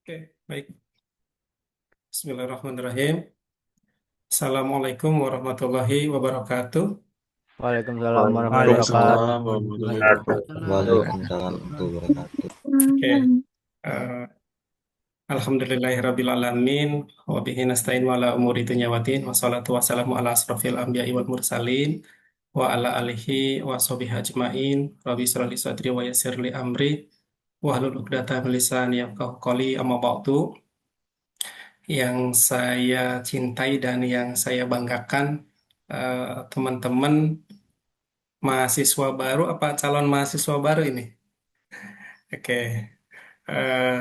Oke, baik. Bismillahirrahmanirrahim. Assalamualaikum warahmatullahi wabarakatuh. Waalaikumsalam warahmatullahi wabarakatuh. Waalaikumsalam warahmatullahi wabarakatuh. Waalaikumsalam warahmatullahi wabarakatuh. Oke, eh, Alhamdulillahirabbil alamin wa bihi nasta'in wa ala umuri dunya waddin wassalatu wassalamu ala asrofil anbiya'i wal mursalin wa ala alihi wa sahbihi ajmain. Rabbi shrah li sadri wa yassir li amri wa hlul 'uqdatam min lisani yafqahu qawli. Amma ba'du. Yang saya cintai dan yang saya banggakan, teman-teman mahasiswa baru apa calon mahasiswa baru ini? Oke,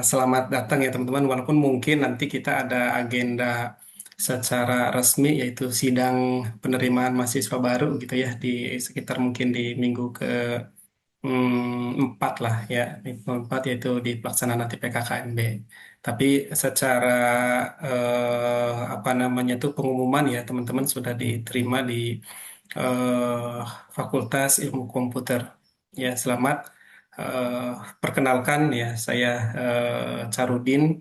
selamat datang ya teman-teman. Walaupun mungkin nanti kita ada agenda secara resmi yaitu sidang penerimaan mahasiswa baru gitu ya di sekitar mungkin di minggu ke 4 lah ya, minggu 4 yaitu di pelaksanaan nanti PKKMB. Tapi secara apa namanya tuh pengumuman ya teman-teman sudah diterima di eh, Fakultas Ilmu Komputer. Ya, selamat. Eh, Perkenalkan ya, saya Charudin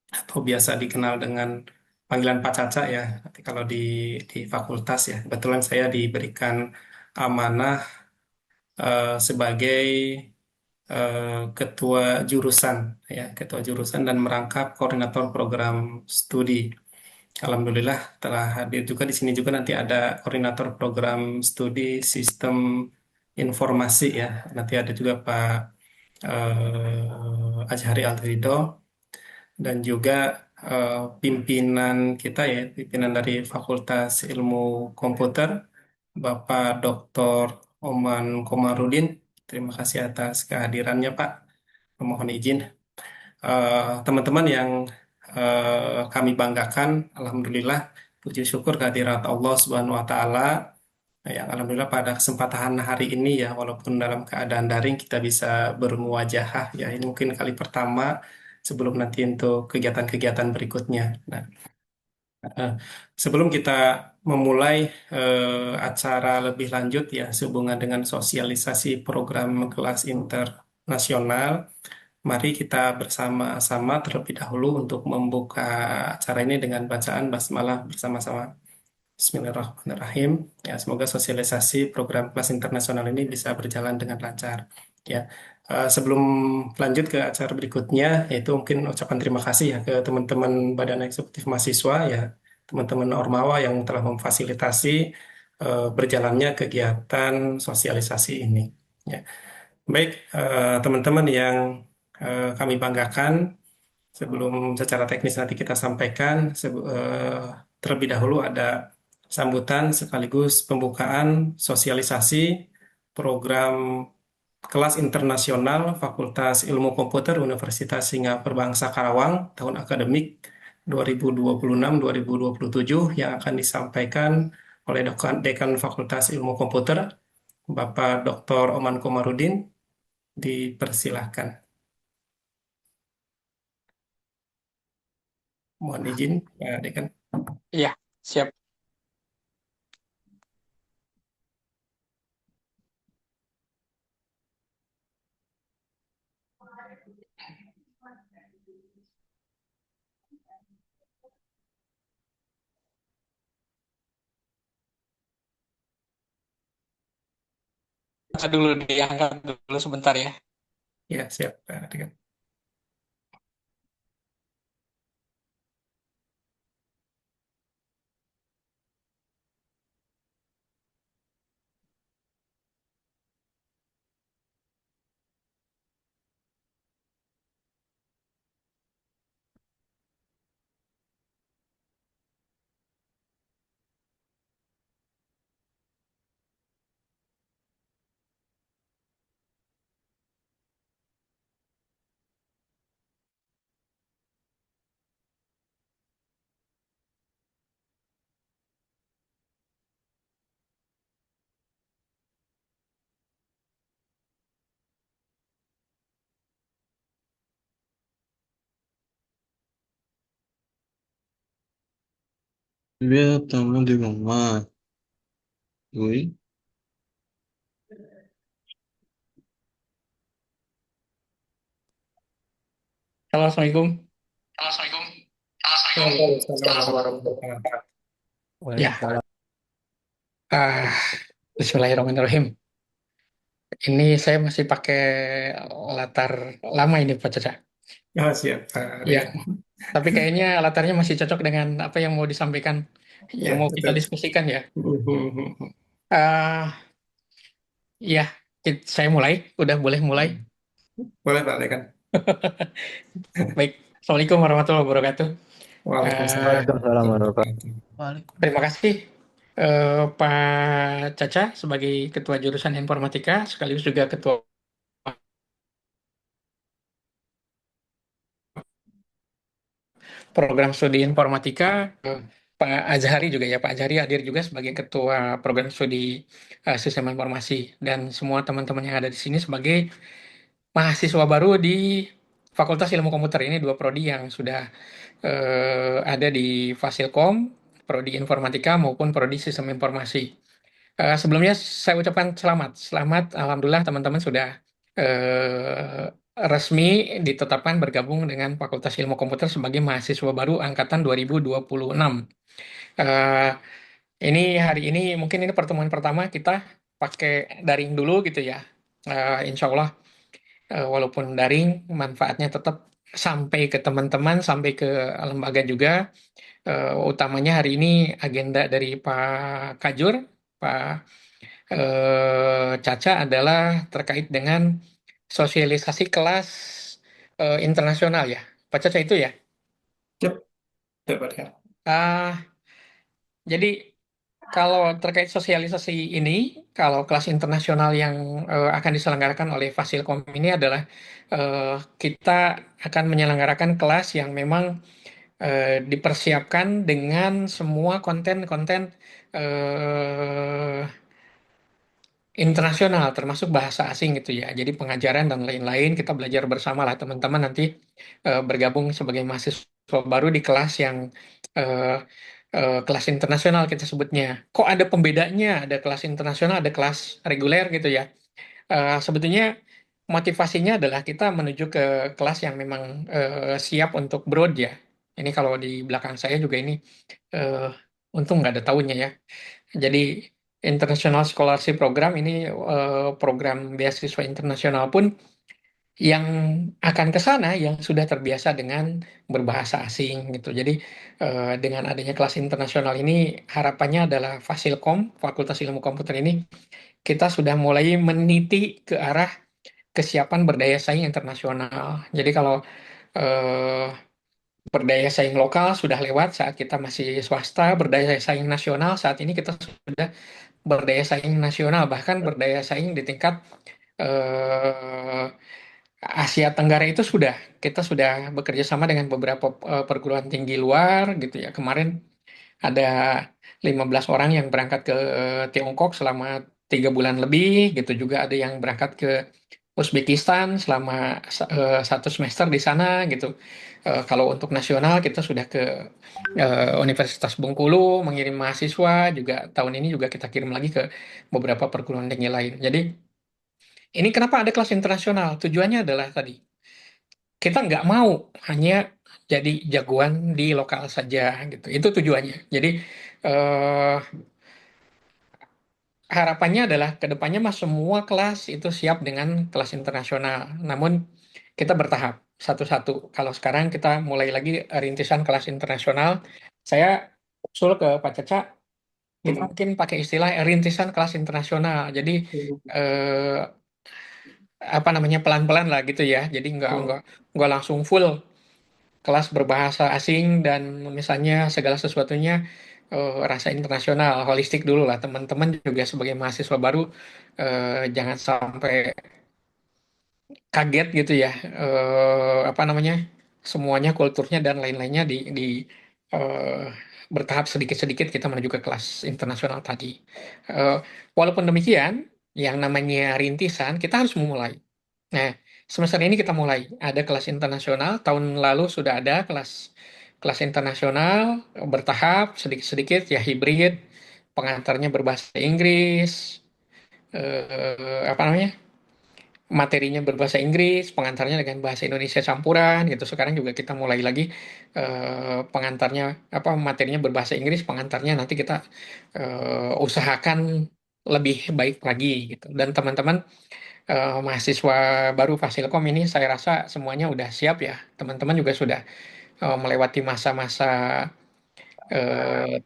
atau biasa dikenal dengan panggilan Pak Caca ya. Nanti kalau di fakultas ya, kebetulan saya diberikan amanah sebagai ketua jurusan ya, ketua jurusan dan merangkap koordinator program studi. Alhamdulillah telah hadir juga di sini juga nanti ada koordinator program studi sistem informasi ya. Nanti ada juga Pak Azhari Alrido dan juga pimpinan kita ya, pimpinan dari Fakultas Ilmu Komputer, Bapak Dr. Oman Komarudin. Terima kasih atas kehadirannya Pak. Mohon izin. Teman-teman yang kami banggakan, Alhamdulillah, puji syukur kehadirat Allah Subhanahu wa Ta'ala, yang Alhamdulillah pada kesempatan hari ini ya, walaupun dalam keadaan daring kita bisa bermuwajahah ya, ini mungkin kali pertama sebelum nanti untuk kegiatan-kegiatan berikutnya. Nah, eh, sebelum kita memulai acara lebih lanjut ya, sehubungan dengan sosialisasi program kelas internasional, mari kita bersama-sama terlebih dahulu untuk membuka acara ini dengan bacaan basmalah bersama-sama. Bismillahirrahmanirrahim. Ya, semoga sosialisasi program kelas internasional ini bisa berjalan dengan lancar. Ya, sebelum lanjut ke acara berikutnya, yaitu mungkin ucapan terima kasih ya ke teman-teman Badan Eksekutif Mahasiswa ya, teman-teman Ormawa yang telah memfasilitasi berjalannya kegiatan sosialisasi ini. Ya. Baik, teman-teman yang kami banggakan, sebelum secara teknis nanti kita sampaikan, terlebih dahulu ada sambutan sekaligus pembukaan sosialisasi program kelas internasional Fakultas Ilmu Komputer Universitas Singapura Bangsa Karawang tahun akademik 2026-2027 yang akan disampaikan oleh Dekan Fakultas Ilmu Komputer, Bapak Dr. Oman Komarudin. Dipersilahkan. Mohon izin, Pak Dekan. Iya, siap. Kita dulu diangkat dulu sebentar ya. Ya, siap, Pak Dekan. Diretamente di mamma, lui, Halo, Assalamualaikum. Assalamualaikum. Waalaikumsalam warahmatullahi wabarakatuh. Ya, Waalaikumsalam. Ah, Bismillahirrahmanirrahim. Ini saya masih pakai latar lama ini Pak Caca. ya siap, Pak Ya, Rian. tapi kayaknya latarnya masih cocok dengan apa yang mau disampaikan, yang Ya, mau kita betul. diskusikan ya. Mhm. Ah, ya, saya mulai. Udah boleh mulai. Boleh Pak Rian. Baik. Assalamualaikum warahmatullahi wabarakatuh. Ah, Waalaikumsalam Waalaikumsalam warahmatullahi warahmatullahi wabarakatuh. Terima kasih Pak Caca sebagai Ketua Jurusan Informatika sekaligus juga Ketua Program Studi Informatika. Pak Azhari juga ya, Pak Azhari hadir juga sebagai Ketua Program Studi Sistem Informasi dan semua teman-teman yang ada di sini sebagai mahasiswa baru di Fakultas Ilmu Komputer. Ini dua prodi yang sudah ada di Fasilkom, prodi Informatika maupun prodi Sistem Informasi. Sebelumnya saya ucapkan selamat. Selamat, alhamdulillah teman-teman sudah resmi ditetapkan bergabung dengan Fakultas Ilmu Komputer sebagai mahasiswa baru angkatan 2026. Eh, ini hari ini mungkin ini pertemuan pertama kita pakai daring dulu gitu ya. Insya Allah walaupun daring manfaatnya tetap sampai ke teman-teman, sampai ke lembaga juga. Utamanya hari ini agenda dari Pak Kajur, Pak Caca adalah terkait dengan sosialisasi kelas internasional ya. Pak Caca itu ya. Yep, yep, Pak Rian. Ah, jadi kalau terkait sosialisasi ini, kalau kelas internasional yang akan diselenggarakan oleh Fasilkom ini adalah eh, kita akan menyelenggarakan kelas yang memang dipersiapkan dengan semua konten-konten internasional termasuk bahasa asing gitu ya. Jadi pengajaran dan lain-lain kita belajar bersama lah teman-teman nanti bergabung sebagai mahasiswa baru di kelas yang eh, kelas internasional kita sebutnya. Kok ada pembedanya? Ada kelas internasional, ada kelas reguler gitu ya. Sebetulnya motivasinya adalah kita menuju ke kelas yang memang siap untuk broad ya. Ini kalau di belakang saya juga ini eh, untung nggak ada tahunnya ya. Jadi International Scholarship Program ini program beasiswa internasional pun yang akan ke sana yang sudah terbiasa dengan berbahasa asing gitu. Jadi dengan adanya kelas internasional ini harapannya adalah Fasilkom, Fakultas Ilmu Komputer ini kita sudah mulai meniti ke arah kesiapan berdaya saing internasional. Jadi kalau eh, berdaya saing lokal sudah lewat saat kita masih swasta, berdaya saing nasional saat ini kita sudah berdaya saing nasional, bahkan berdaya saing di tingkat eh, Asia Tenggara itu sudah kita sudah bekerja sama dengan beberapa perguruan tinggi luar gitu ya. Kemarin ada 15 orang yang berangkat ke Tiongkok selama 3 bulan lebih gitu juga ada yang berangkat ke Uzbekistan selama 1 semester di sana gitu. Kalau untuk nasional kita sudah ke Universitas Bengkulu mengirim mahasiswa juga tahun ini juga kita kirim lagi ke beberapa perguruan tinggi lain. Jadi ini kenapa ada kelas internasional? Tujuannya adalah tadi kita nggak mau hanya jadi jagoan di lokal saja gitu. Itu tujuannya. Jadi eh, harapannya adalah ke depannya mas semua kelas itu siap dengan kelas internasional. Namun kita bertahap satu-satu. Kalau sekarang kita mulai lagi rintisan kelas internasional, saya usul ke Pak Caca, kita Mhm. mungkin pakai istilah rintisan kelas internasional. Jadi eh, apa namanya pelan-pelan lah gitu ya. Jadi Mhm. nggak langsung full kelas berbahasa asing dan misalnya segala sesuatunya rasa internasional, holistik dulu lah teman-teman juga sebagai mahasiswa baru jangan sampai kaget gitu ya apa namanya semuanya kulturnya dan lain-lainnya di eh, bertahap sedikit-sedikit kita menuju ke kelas internasional tadi. Eh, Walaupun demikian, yang namanya rintisan kita harus memulai. Nah, semester ini kita mulai ada kelas internasional. Tahun lalu sudah ada kelas kelas internasional bertahap sedikit-sedikit ya hibrid, pengantarnya berbahasa Inggris, apa namanya? materinya berbahasa Inggris, pengantarnya dengan bahasa Indonesia campuran gitu. Sekarang juga kita mulai lagi pengantarnya apa materinya berbahasa Inggris, pengantarnya nanti kita usahakan lebih baik lagi gitu. Dan teman-teman mahasiswa baru Fasilkom ini saya rasa semuanya udah siap ya. Teman-teman juga sudah melewati masa-masa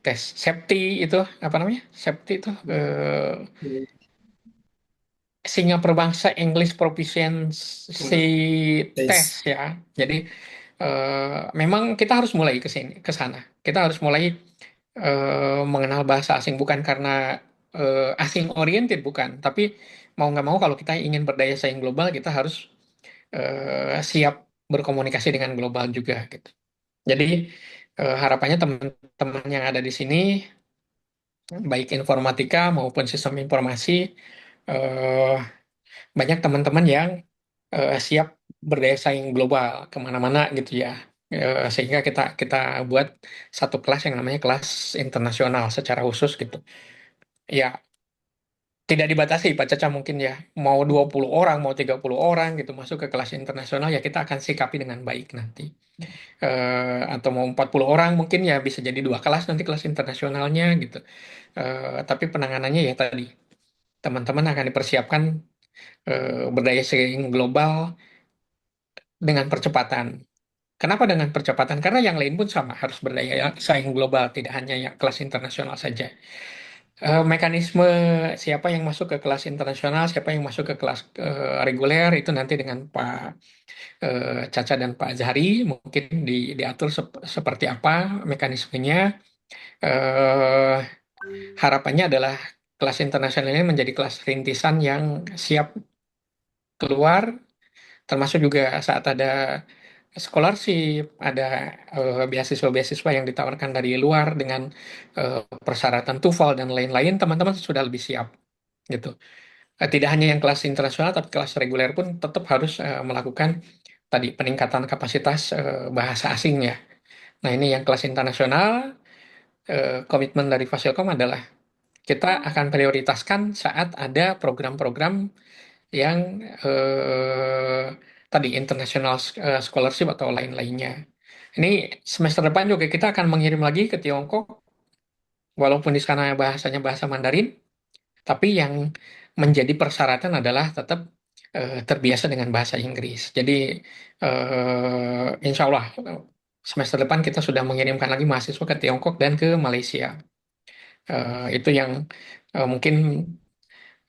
tes SEPTI itu apa namanya? SEPTI itu Singapura Bangsa English Proficiency Test Tes. ya. Jadi memang kita harus mulai ke sini, ke sana. Kita harus mulai mengenal bahasa asing bukan karena asing oriented bukan, tapi mau nggak mau kalau kita ingin berdaya saing global kita harus siap berkomunikasi dengan global juga gitu. Jadi harapannya teman-teman yang ada di sini baik informatika maupun sistem informasi eh, banyak teman-teman yang siap berdaya saing global kemana-mana gitu ya. Sehingga kita kita buat satu kelas yang namanya kelas internasional secara khusus gitu. Ya, tidak dibatasi Pak Caca mungkin ya. Mau 20 orang, mau 30 orang gitu masuk ke kelas internasional ya kita akan sikapi dengan baik nanti. Atau mau 40 orang mungkin ya bisa jadi dua kelas nanti kelas internasionalnya gitu. Tapi penanganannya ya tadi teman-teman akan dipersiapkan berdaya saing global dengan percepatan. Kenapa dengan percepatan? Karena yang lain pun sama, harus berdaya saing global, tidak hanya yang kelas internasional saja. Mekanisme siapa yang masuk ke kelas internasional, siapa yang masuk ke kelas reguler, itu nanti dengan Pak Caca dan Pak Zahari, mungkin diatur seperti apa mekanismenya. Eh, Harapannya adalah kelas internasional ini menjadi kelas rintisan yang siap keluar, termasuk juga saat ada scholarship, ada beasiswa-beasiswa yang ditawarkan dari luar dengan persyaratan TOEFL dan lain-lain, teman-teman sudah lebih siap gitu. Tidak hanya yang kelas internasional, tapi kelas reguler pun tetap harus melakukan tadi peningkatan kapasitas bahasa asing ya. Nah ini yang kelas internasional, komitmen dari Fasilkom adalah kita akan prioritaskan saat ada program-program yang eh, tadi international scholarship atau lain-lainnya. Ini semester depan juga kita akan mengirim lagi ke Tiongkok, walaupun di sana bahasanya bahasa Mandarin, tapi yang menjadi persyaratan adalah tetap terbiasa dengan bahasa Inggris. Jadi insya Allah semester depan kita sudah mengirimkan lagi mahasiswa ke Tiongkok dan ke Malaysia. Itu yang mungkin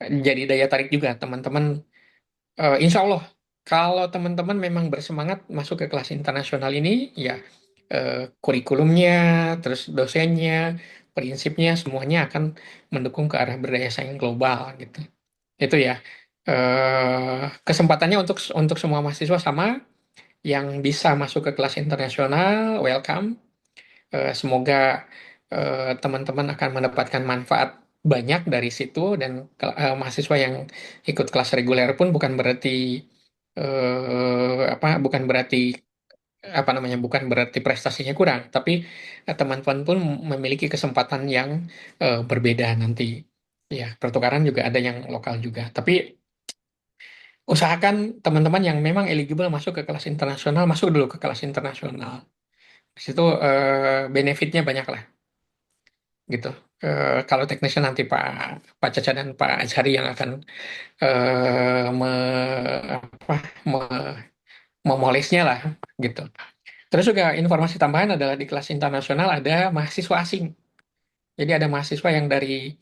jadi daya tarik juga teman-teman. Insya Allah, kalau teman-teman memang bersemangat masuk ke kelas internasional ini, ya kurikulumnya, terus dosennya, prinsipnya, semuanya akan mendukung ke arah berdaya saing global gitu. Itu ya. Kesempatannya untuk semua mahasiswa sama, yang bisa masuk ke kelas internasional, welcome. Semoga teman-teman akan mendapatkan manfaat banyak dari situ dan mahasiswa yang ikut kelas reguler pun bukan berarti bukan berarti apa namanya bukan berarti prestasinya kurang, tapi teman-teman pun memiliki kesempatan yang berbeda nanti. Ya, pertukaran juga ada yang lokal juga. Tapi usahakan teman-teman yang memang eligible masuk ke kelas internasional masuk dulu ke kelas internasional. Di situ benefitnya banyak lah gitu. Kalau teknisnya nanti Pak Caca dan Pak Azhari yang akan eh, me, apa, me- memolesnya lah gitu. Terus juga informasi tambahan adalah di kelas internasional ada mahasiswa asing. Jadi ada mahasiswa yang dari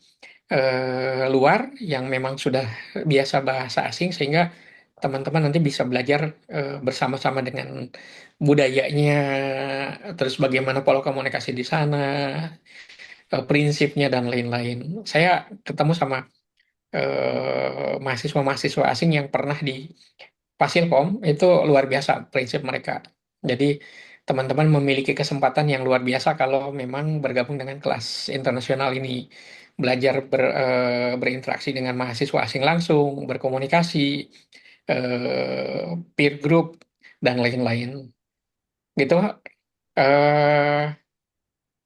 luar yang memang sudah biasa bahasa asing sehingga teman-teman nanti bisa belajar bersama-sama dengan budayanya, terus bagaimana pola komunikasi di sana, prinsipnya dan lain-lain. Saya ketemu sama mahasiswa-mahasiswa asing yang pernah di Fasilkom itu luar biasa prinsip mereka. Jadi teman-teman memiliki kesempatan yang luar biasa kalau memang bergabung dengan kelas internasional ini. Belajar berinteraksi dengan mahasiswa asing langsung, berkomunikasi, peer group, dan lain-lain. Gitu. eh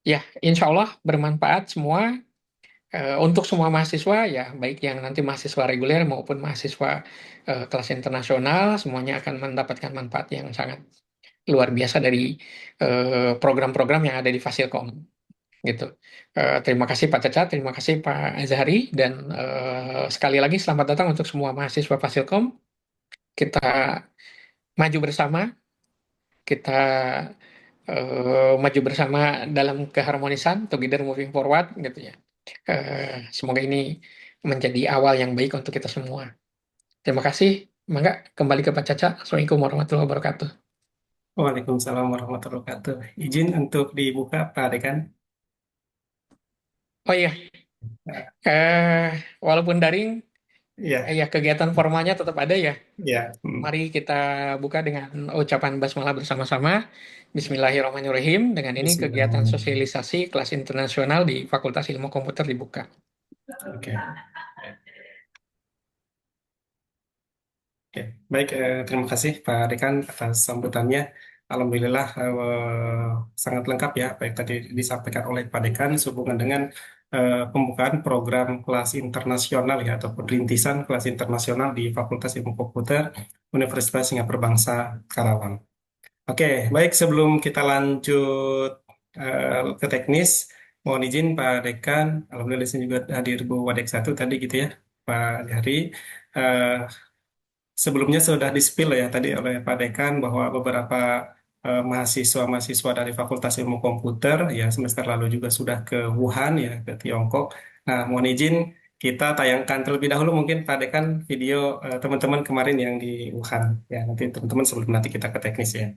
Ya, insya Allah bermanfaat semua. Untuk semua mahasiswa ya, baik yang nanti mahasiswa reguler maupun mahasiswa kelas internasional, semuanya akan mendapatkan manfaat yang sangat luar biasa dari program-program yang ada di Fasilkom gitu. Terima kasih Pak Caca, terima kasih Pak Azhari, dan sekali lagi selamat datang untuk semua mahasiswa Fasilkom. Kita maju bersama, kita maju bersama dalam keharmonisan, together moving forward gitu ya. Semoga ini menjadi awal yang baik untuk kita semua. Terima kasih. Mangga kembali ke Pak Caca. Assalamualaikum warahmatullahi wabarakatuh. Waalaikumsalam warahmatullahi wabarakatuh. Izin untuk dibuka, Pak Dekan. Oh iya, walaupun daring, Iya, ya kegiatan formalnya tetap ada ya. iya. Mari kita buka dengan ucapan basmalah bersama-sama. Bismillahirrahmanirrahim. Dengan ini kegiatan Bismillahirrahmanirrahim. sosialisasi kelas internasional di Fakultas Ilmu Komputer dibuka. Oke. Oke, baik. Terima kasih Pak Dekan atas sambutannya. Alhamdulillah sangat lengkap ya apa yang tadi disampaikan oleh Pak Dekan sehubungan dengan pembukaan program kelas internasional ya atau rintisan kelas internasional di Fakultas Ilmu Komputer Universitas Singapura Bangsa Karawang. Oke, baik sebelum kita lanjut ke teknis, mohon izin Pak Dekan, alhamdulillah di sini juga hadir Bu Wadek satu tadi gitu ya, Pak Jari. Eh, Sebelumnya sudah di-spill ya tadi oleh Pak Dekan bahwa beberapa mahasiswa-mahasiswa dari Fakultas Ilmu Komputer ya semester lalu juga sudah ke Wuhan ya ke Tiongkok. Nah, mohon izin kita tayangkan terlebih dahulu mungkin Pak Dekan video teman-teman kemarin yang di Wuhan ya nanti teman-teman sebelum nanti kita ke teknis ya.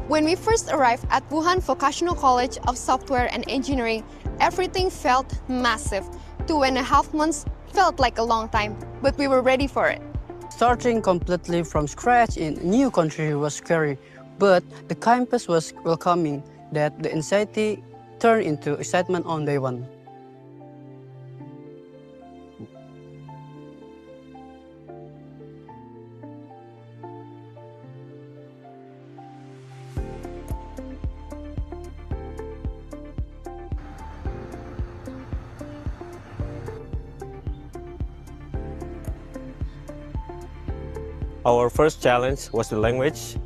When we first arrived at Wuhan Vocational College of Software and Engineering, everything felt massive. 2.5 months felt like a long time, but we were ready for it. Starting completely from scratch in a new country was scary, but the campus was welcoming that the anxiety turned into excitement on day one. Our first challenge was the language.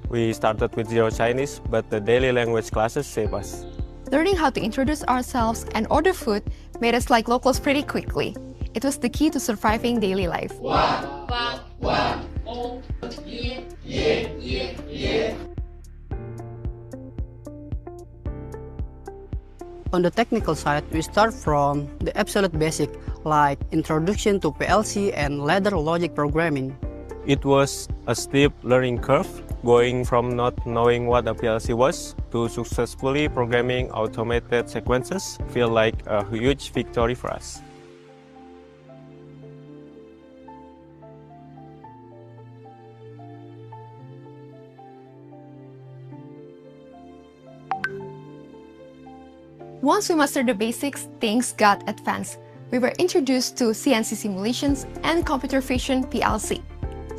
We started with zero Chinese, but the daily language classes saved us. Learning how to introduce ourselves and order food made us like locals pretty quickly. It was the key to surviving daily life. On the technical side, we start from the absolute basic, like introduction to PLC and ladder logic programming. It was a steep learning curve, going from not knowing what a PLC was to successfully programming automated sequences feel like a huge victory for us. Once we mastered the basics, things got advanced. We were introduced to CNC simulations and computer vision PLC.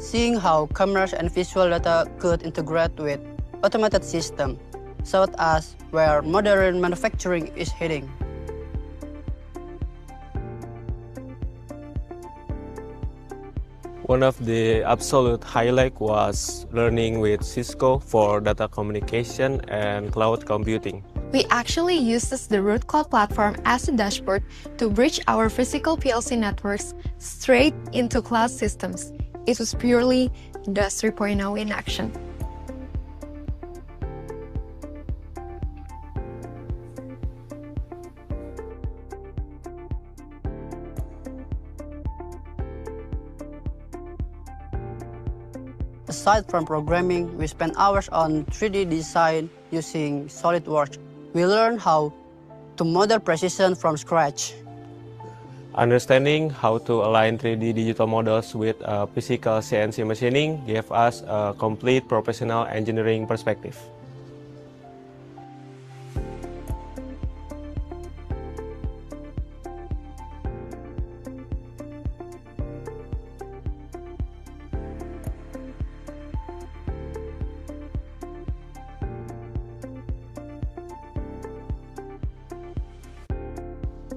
Seeing how cameras and visual data could integrate with automated systems showed us where modern manufacturing is heading. One of the absolute highlight was learning with Cisco for data communication and cloud computing. We actually used the Root Cloud platform as a dashboard to bridge our physical PLC networks straight into cloud systems. It was purely Industry 3.0 in action. Aside from programming, we spent hours on 3D design using SolidWorks. We learned how to model precision from scratch. Understanding how to align 3D digital models with physical CNC machining gave us a complete professional engineering perspective.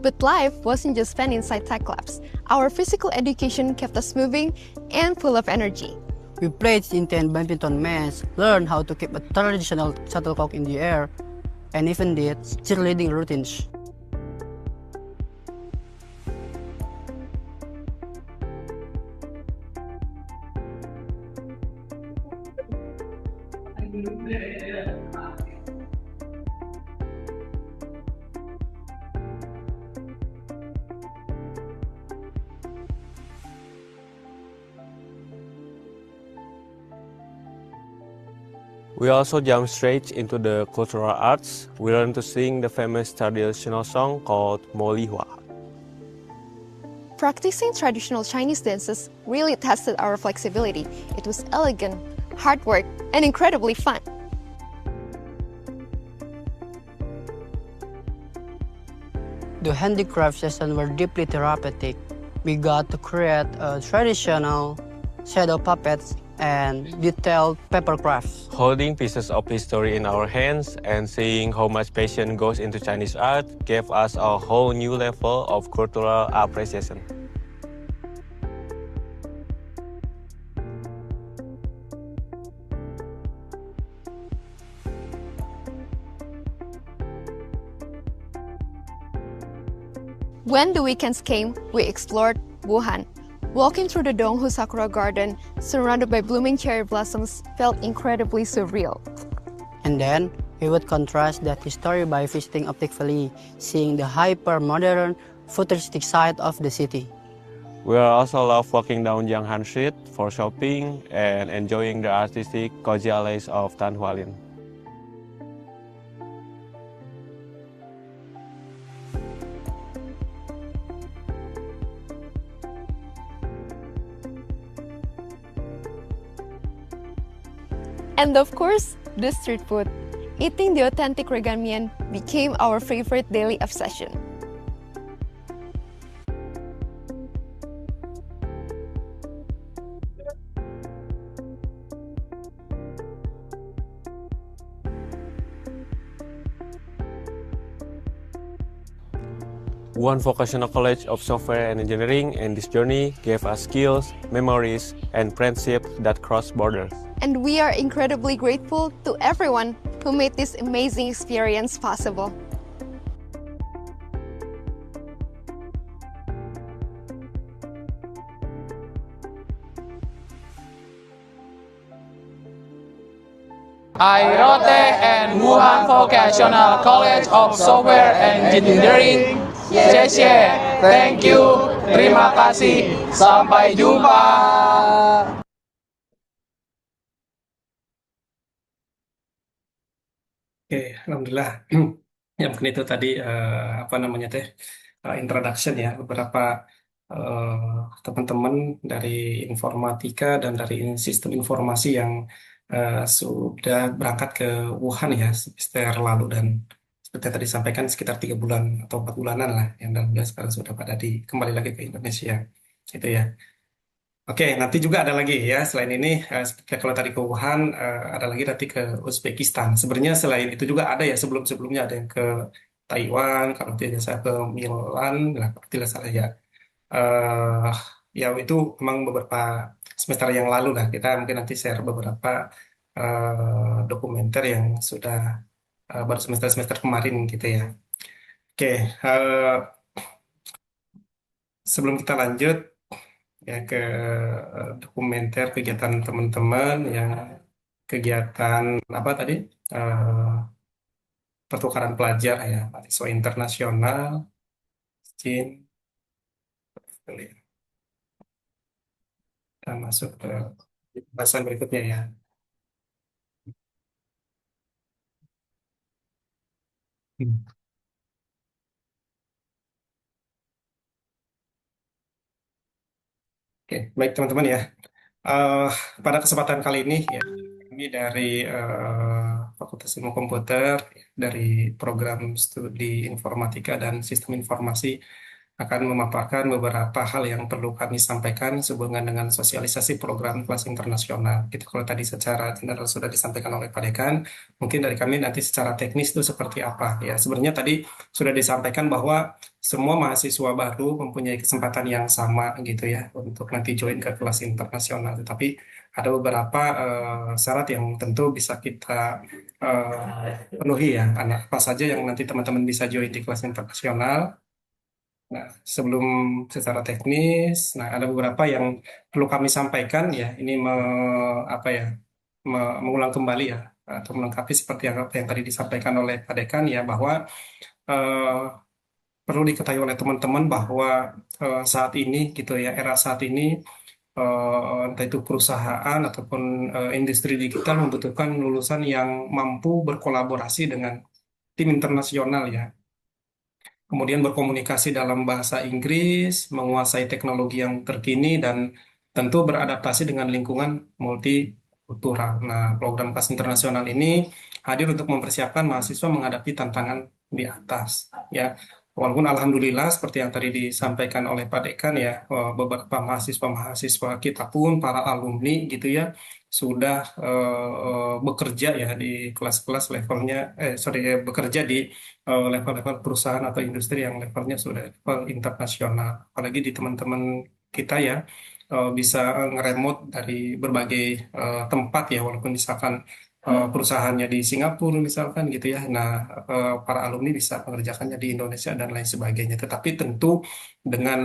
But life wasn't just spent inside tech labs. Our physical education kept us moving and full of energy. We played intense badminton matches, learned how to keep a traditional shuttlecock in the air, and even did cheerleading routines. We also jumped straight into the cultural arts. We learned to sing the famous traditional song called Mo Li Hua. Practicing traditional Chinese dances really tested our flexibility. It was elegant, hard work, and incredibly fun. The handicraft sessions were deeply therapeutic. We got to create traditional shadow puppets and detailed paper crafts. Holding pieces of history in our hands and seeing how much passion goes into Chinese art gave us a whole new level of cultural appreciation. When the weekends came, we explored Wuhan. Walking through the Donghu Sakura Garden, surrounded by blooming cherry blossoms, felt incredibly surreal. And then, we would contrast that history by visiting Optic Valley, seeing the hyper-modern, futuristic side of the city. We also love walking down Jianghan Street for shopping and enjoying the artistic cozy alleys of Tanhualien. And of course, the street food. Eating the authentic Regamian became our favorite daily obsession. Wuhan Vocational College of Software and Engineering, and this journey gave us skills, memories, and friendships that cross borders. And we are incredibly grateful to everyone who made this amazing experience possible. Airote and Wuhan Vocational College of Software and Engineering. Xie, thank you, terima kasih, sampai jumpa. Oke, alhamdulillah. Ya mungkin itu tadi introduction ya beberapa teman-teman dari informatika dan dari sistem informasi yang sudah berangkat ke Wuhan ya semester lalu, dan seperti yang tadi disampaikan sekitar 3 bulan atau 4 bulanan lah yang alhamdulillah sekarang sudah pada kembali lagi ke Indonesia itu ya. Oke, nanti juga ada lagi ya. Selain ini, seperti kalau tadi ke Wuhan, ada lagi nanti ke Uzbekistan. Sebenarnya selain itu juga ada ya sebelumnya ada yang ke Taiwan, kalau tidak saya ke Milan, lah kalau tidak salah ya. Ya itu memang beberapa semester yang lalu lah. Kita mungkin nanti share beberapa dokumenter yang sudah baru semester-semester kemarin gitu ya. Oke, sebelum kita lanjut ya ke dokumenter kegiatan teman-teman yang kegiatan apa tadi pertukaran pelajar ya mahasiswa internasional Cina. Kita masuk ke bahasan berikutnya ya. Hmm. Oke, baik teman-teman ya. Eh, pada kesempatan kali ini ya, kami dari Fakultas Ilmu Komputer dari program studi Informatika dan Sistem Informasi akan memaparkan beberapa hal yang perlu kami sampaikan sehubungan dengan sosialisasi program kelas internasional. Gitu kalau tadi secara general sudah disampaikan oleh Pak Dekan, mungkin dari kami nanti secara teknis itu seperti apa ya. Sebenarnya tadi sudah disampaikan bahwa semua mahasiswa baru mempunyai kesempatan yang sama gitu ya untuk nanti join ke kelas internasional. Tetapi ada beberapa syarat yang tentu bisa kita penuhi ya. Apa saja yang nanti teman-teman bisa join di kelas internasional. Nah, sebelum secara teknis, nah ada beberapa yang perlu kami sampaikan ya. Ini apa ya, mengulang kembali ya atau melengkapi seperti yang apa yang tadi disampaikan oleh Pak Dekan ya bahwa eh, perlu diketahui oleh teman-teman bahwa saat ini gitu ya era saat ini entah itu perusahaan ataupun industri digital membutuhkan lulusan yang mampu berkolaborasi dengan tim internasional ya. Kemudian berkomunikasi dalam bahasa Inggris, menguasai teknologi yang terkini, dan tentu beradaptasi dengan lingkungan multikultural. Nah, program kelas internasional ini hadir untuk mempersiapkan mahasiswa menghadapi tantangan di atas. Ya, walaupun alhamdulillah seperti yang tadi disampaikan oleh Pak Dekan ya, beberapa mahasiswa-mahasiswa kita pun para alumni gitu ya sudah bekerja ya di kelas-kelas levelnya, bekerja di level-level perusahaan atau industri yang levelnya sudah level internasional. Apalagi di teman-teman kita ya bisa ngeremote dari berbagai tempat ya, walaupun misalkan perusahaannya di Singapura misalkan gitu ya. Nah, para alumni bisa mengerjakannya di Indonesia dan lain sebagainya. Tetapi tentu dengan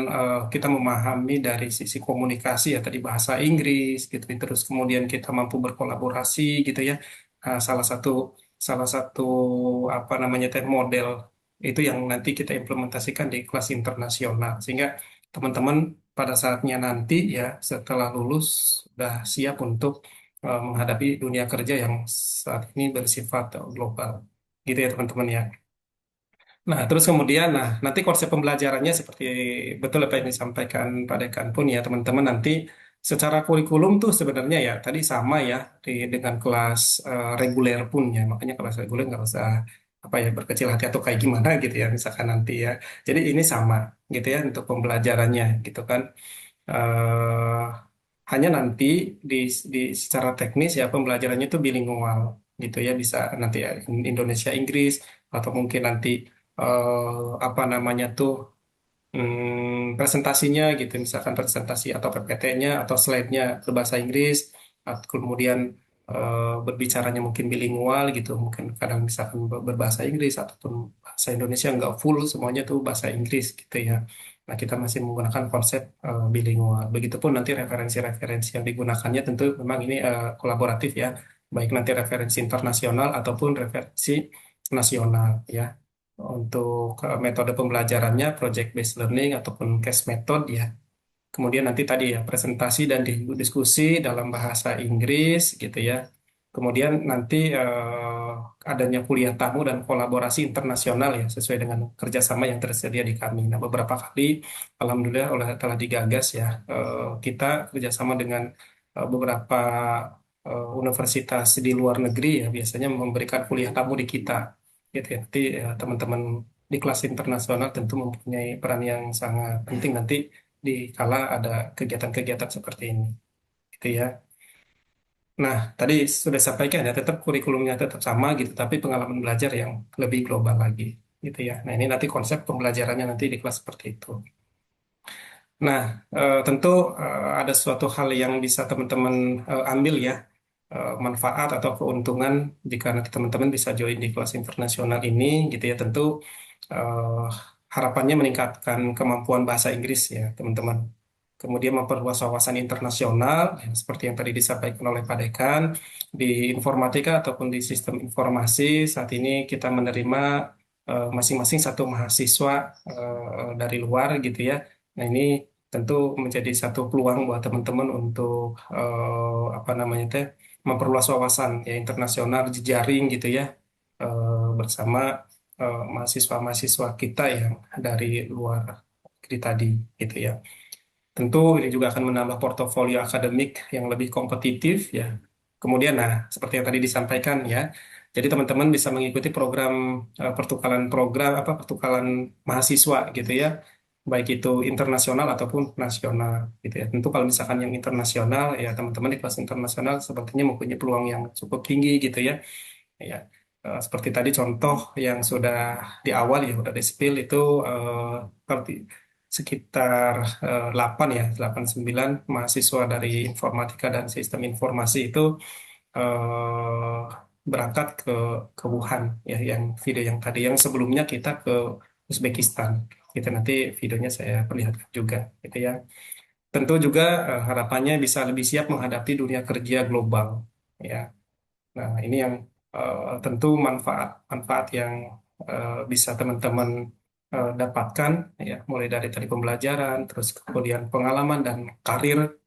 kita memahami dari sisi komunikasi ya tadi bahasa Inggris gitu, terus kemudian kita mampu berkolaborasi gitu ya. Salah satu apa namanya model itu yang nanti kita implementasikan di kelas internasional sehingga teman-teman pada saatnya nanti ya setelah lulus sudah siap untuk menghadapi dunia kerja yang saat ini bersifat global gitu ya teman-teman ya. Nah, terus kemudian, nah nanti konsep pembelajarannya seperti betul apa yang disampaikan Pak Dekan pun ya teman-teman nanti secara kurikulum tuh sebenarnya ya tadi sama ya dengan kelas reguler pun ya makanya kelas reguler nggak usah apa ya berkecil hati atau kayak gimana gitu ya misalkan nanti ya. Jadi ini sama gitu ya untuk pembelajarannya gitu kan. Eh, hanya nanti di, secara teknis ya pembelajarannya itu bilingual gitu ya bisa nanti ya, Indonesia Inggris atau mungkin nanti apa namanya tuh presentasinya gitu misalkan presentasi atau PPT-nya atau slide-nya berbahasa Inggris atau kemudian berbicaranya mungkin bilingual gitu mungkin kadang misalkan berbahasa Inggris ataupun bahasa Indonesia nggak full semuanya tuh bahasa Inggris gitu ya. Nah, kita masih menggunakan konsep bilingual. Begitupun nanti referensi-referensi yang digunakannya tentu memang ini kolaboratif ya, baik nanti referensi internasional ataupun referensi nasional ya. Untuk metode pembelajarannya project based learning ataupun case method ya. Kemudian nanti tadi ya presentasi dan diskusi dalam bahasa Inggris gitu ya. Kemudian nanti adanya kuliah tamu dan kolaborasi internasional ya sesuai dengan kerjasama yang tersedia di kami. Nah beberapa kali alhamdulillah telah digagas ya kita kerjasama dengan beberapa universitas di luar negeri ya biasanya memberikan kuliah tamu di kita. Gitu ya. Nanti teman-teman di kelas internasional tentu mempunyai peran yang sangat penting nanti di kala ada kegiatan-kegiatan seperti ini gitu ya. Nah, tadi sudah sampaikan ya tetap kurikulumnya tetap sama gitu, tapi pengalaman belajar yang lebih global lagi gitu ya. Nah, ini nanti konsep pembelajarannya nanti di kelas seperti itu. Nah, tentu ada suatu hal yang bisa teman-teman ambil ya, manfaat atau keuntungan jika nanti teman-teman bisa join di kelas internasional ini, gitu ya. Tentu eh, harapannya meningkatkan kemampuan bahasa Inggris ya, teman-teman. Kemudian memperluas wawasan internasional, ya, seperti yang tadi disampaikan oleh Pak Dekan, di informatika ataupun di sistem informasi, saat ini kita menerima masing-masing satu mahasiswa dari luar gitu ya. Nah, ini tentu menjadi satu peluang buat teman-teman untuk apa namanya teh memperluas wawasan ya internasional jejaring gitu ya, bersama mahasiswa-mahasiswa kita yang dari luar negeri tadi gitu ya. Tentu ini juga akan menambah portofolio akademik yang lebih kompetitif ya. Kemudian, nah, seperti yang tadi disampaikan ya, jadi teman-teman bisa mengikuti program pertukaran mahasiswa gitu ya, baik itu internasional ataupun nasional gitu ya. Tentu kalau misalkan yang internasional ya teman-teman di kelas internasional sepertinya mempunyai peluang yang cukup tinggi gitu ya. Ya, seperti tadi contoh yang sudah di awal ya udah di-spill itu seperti sekitar 8 ya, 8-9 mahasiswa dari informatika dan sistem informasi itu eh, berangkat ke Wuhan ya, yang video yang tadi yang sebelumnya kita ke Uzbekistan. Itu nanti videonya saya perlihatkan juga gitu ya. Tentu juga harapannya bisa lebih siap menghadapi dunia kerja global ya. Nah, ini yang tentu manfaat-manfaat yang bisa teman-teman dapatkan ya, mulai dari tadi pembelajaran, terus kemudian pengalaman dan karir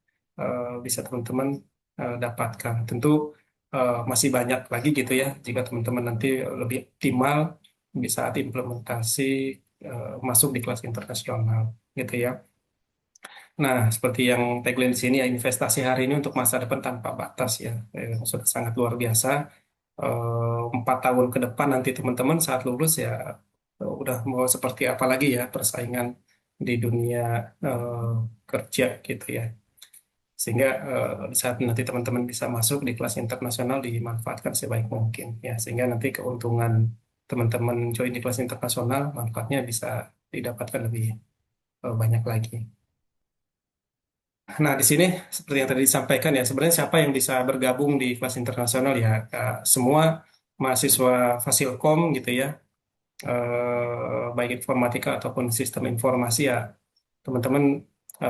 bisa teman-teman dapatkan. Tentu masih banyak lagi gitu ya, jika teman-teman nanti lebih optimal di saat implementasi masuk di kelas internasional gitu ya. Nah, seperti yang tagline di sini ya, investasi hari ini untuk masa depan tanpa batas ya, sudah sangat luar biasa. 4 tahun ke depan nanti teman-teman saat lulus ya udah mau seperti apa lagi ya persaingan di dunia eh, kerja gitu ya. Sehingga di saat nanti teman-teman bisa masuk di kelas internasional dimanfaatkan sebaik mungkin ya. Sehingga nanti keuntungan teman-teman join di kelas internasional manfaatnya bisa didapatkan lebih banyak lagi. Nah, di sini seperti yang tadi disampaikan ya, sebenarnya siapa yang bisa bergabung di kelas internasional ya, semua mahasiswa Fasilkom gitu ya, baik informatika ataupun sistem informasi ya, teman-teman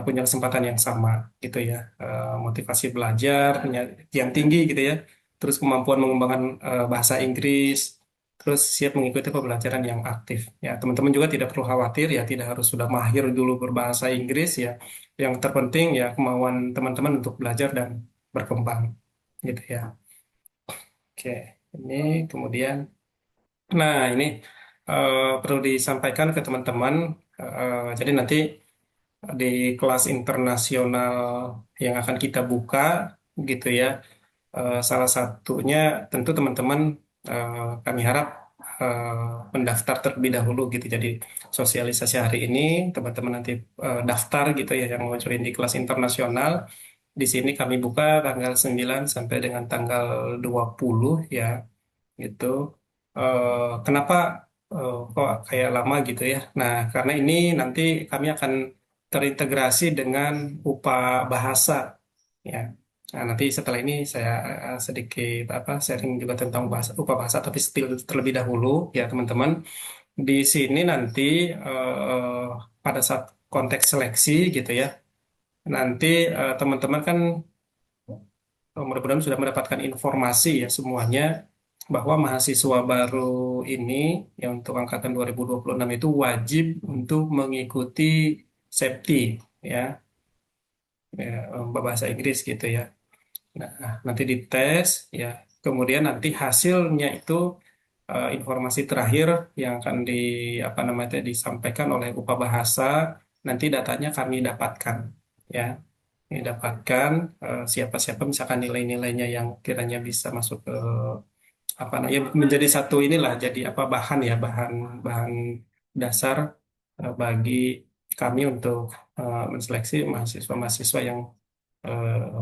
punya kesempatan yang sama gitu ya. Motivasi belajar yang tinggi gitu ya, terus kemampuan mengembangkan bahasa Inggris, terus siap mengikuti pembelajaran yang aktif ya. Teman-teman juga tidak perlu khawatir ya, tidak harus sudah mahir dulu berbahasa Inggris ya. Yang terpenting ya kemauan teman-teman untuk belajar dan berkembang gitu ya. Oke, ini kemudian, nah ini perlu disampaikan ke teman-teman. Jadi nanti di kelas internasional yang akan kita buka gitu ya. Salah satunya tentu teman-teman kami harap mendaftar terlebih dahulu gitu. Jadi sosialisasi hari ini teman-teman nanti daftar gitu ya yang mau join di kelas internasional. Di sini kami buka tanggal 9 sampai dengan tanggal 20 ya gitu. Kenapa kok kayak lama gitu ya? Nah, karena ini nanti kami akan terintegrasi dengan UPA bahasa ya. Nah, nanti setelah ini saya sedikit sharing juga tentang bahasa UPA bahasa, tapi still terlebih dahulu ya teman-teman. Di sini nanti pada saat konteks seleksi gitu ya, nanti teman-teman kan mudah-mudahan sudah mendapatkan informasi ya semuanya bahwa mahasiswa baru ini yang untuk angkatan 2026 itu wajib untuk mengikuti SEPTI ya, ya bahasa Inggris gitu ya. Nah, nanti dites ya. Kemudian nanti hasilnya itu informasi terakhir yang akan apa namanya disampaikan oleh UPA Bahasa, nanti datanya kami dapatkan ya. Ini dapatkan siapa-siapa misalkan nilai-nilainya yang kiranya bisa masuk ke apa namanya menjadi satu inilah jadi apa bahan ya bahan bahan dasar bagi kami untuk menseleksi mahasiswa-mahasiswa yang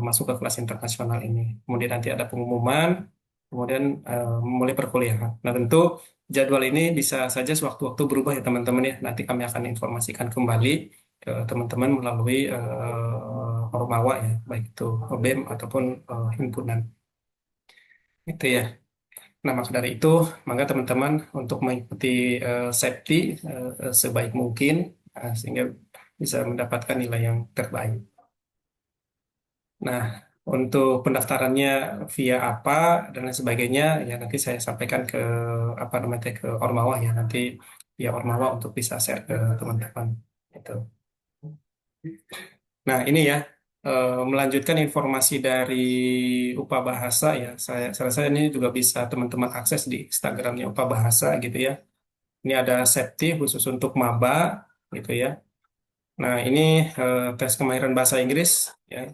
masuk ke kelas internasional ini. Kemudian nanti ada pengumuman, kemudian mulai perkuliahan. Nah, tentu jadwal ini bisa saja sewaktu-waktu berubah ya teman-teman ya. Nanti kami akan informasikan kembali. ke teman-teman melalui Ormawa ya, baik itu BEM ataupun himpunan. Itu ya. Nah, maka dari itu, maka teman-teman untuk mengikuti safety sebaik mungkin sehingga bisa mendapatkan nilai yang terbaik. Nah, untuk pendaftarannya via apa dan lain sebagainya, ya nanti saya sampaikan ke apa namanya ke Ormawa ya, nanti via Ormawa untuk bisa share ke teman-teman. Itu. Nah, ini ya melanjutkan informasi dari UPA Bahasa ya. Saya rasa ini juga bisa teman-teman akses di Instagramnya UPA Bahasa gitu ya. Ini ada safety khusus untuk maba gitu ya. Nah, ini tes kemahiran bahasa Inggris ya,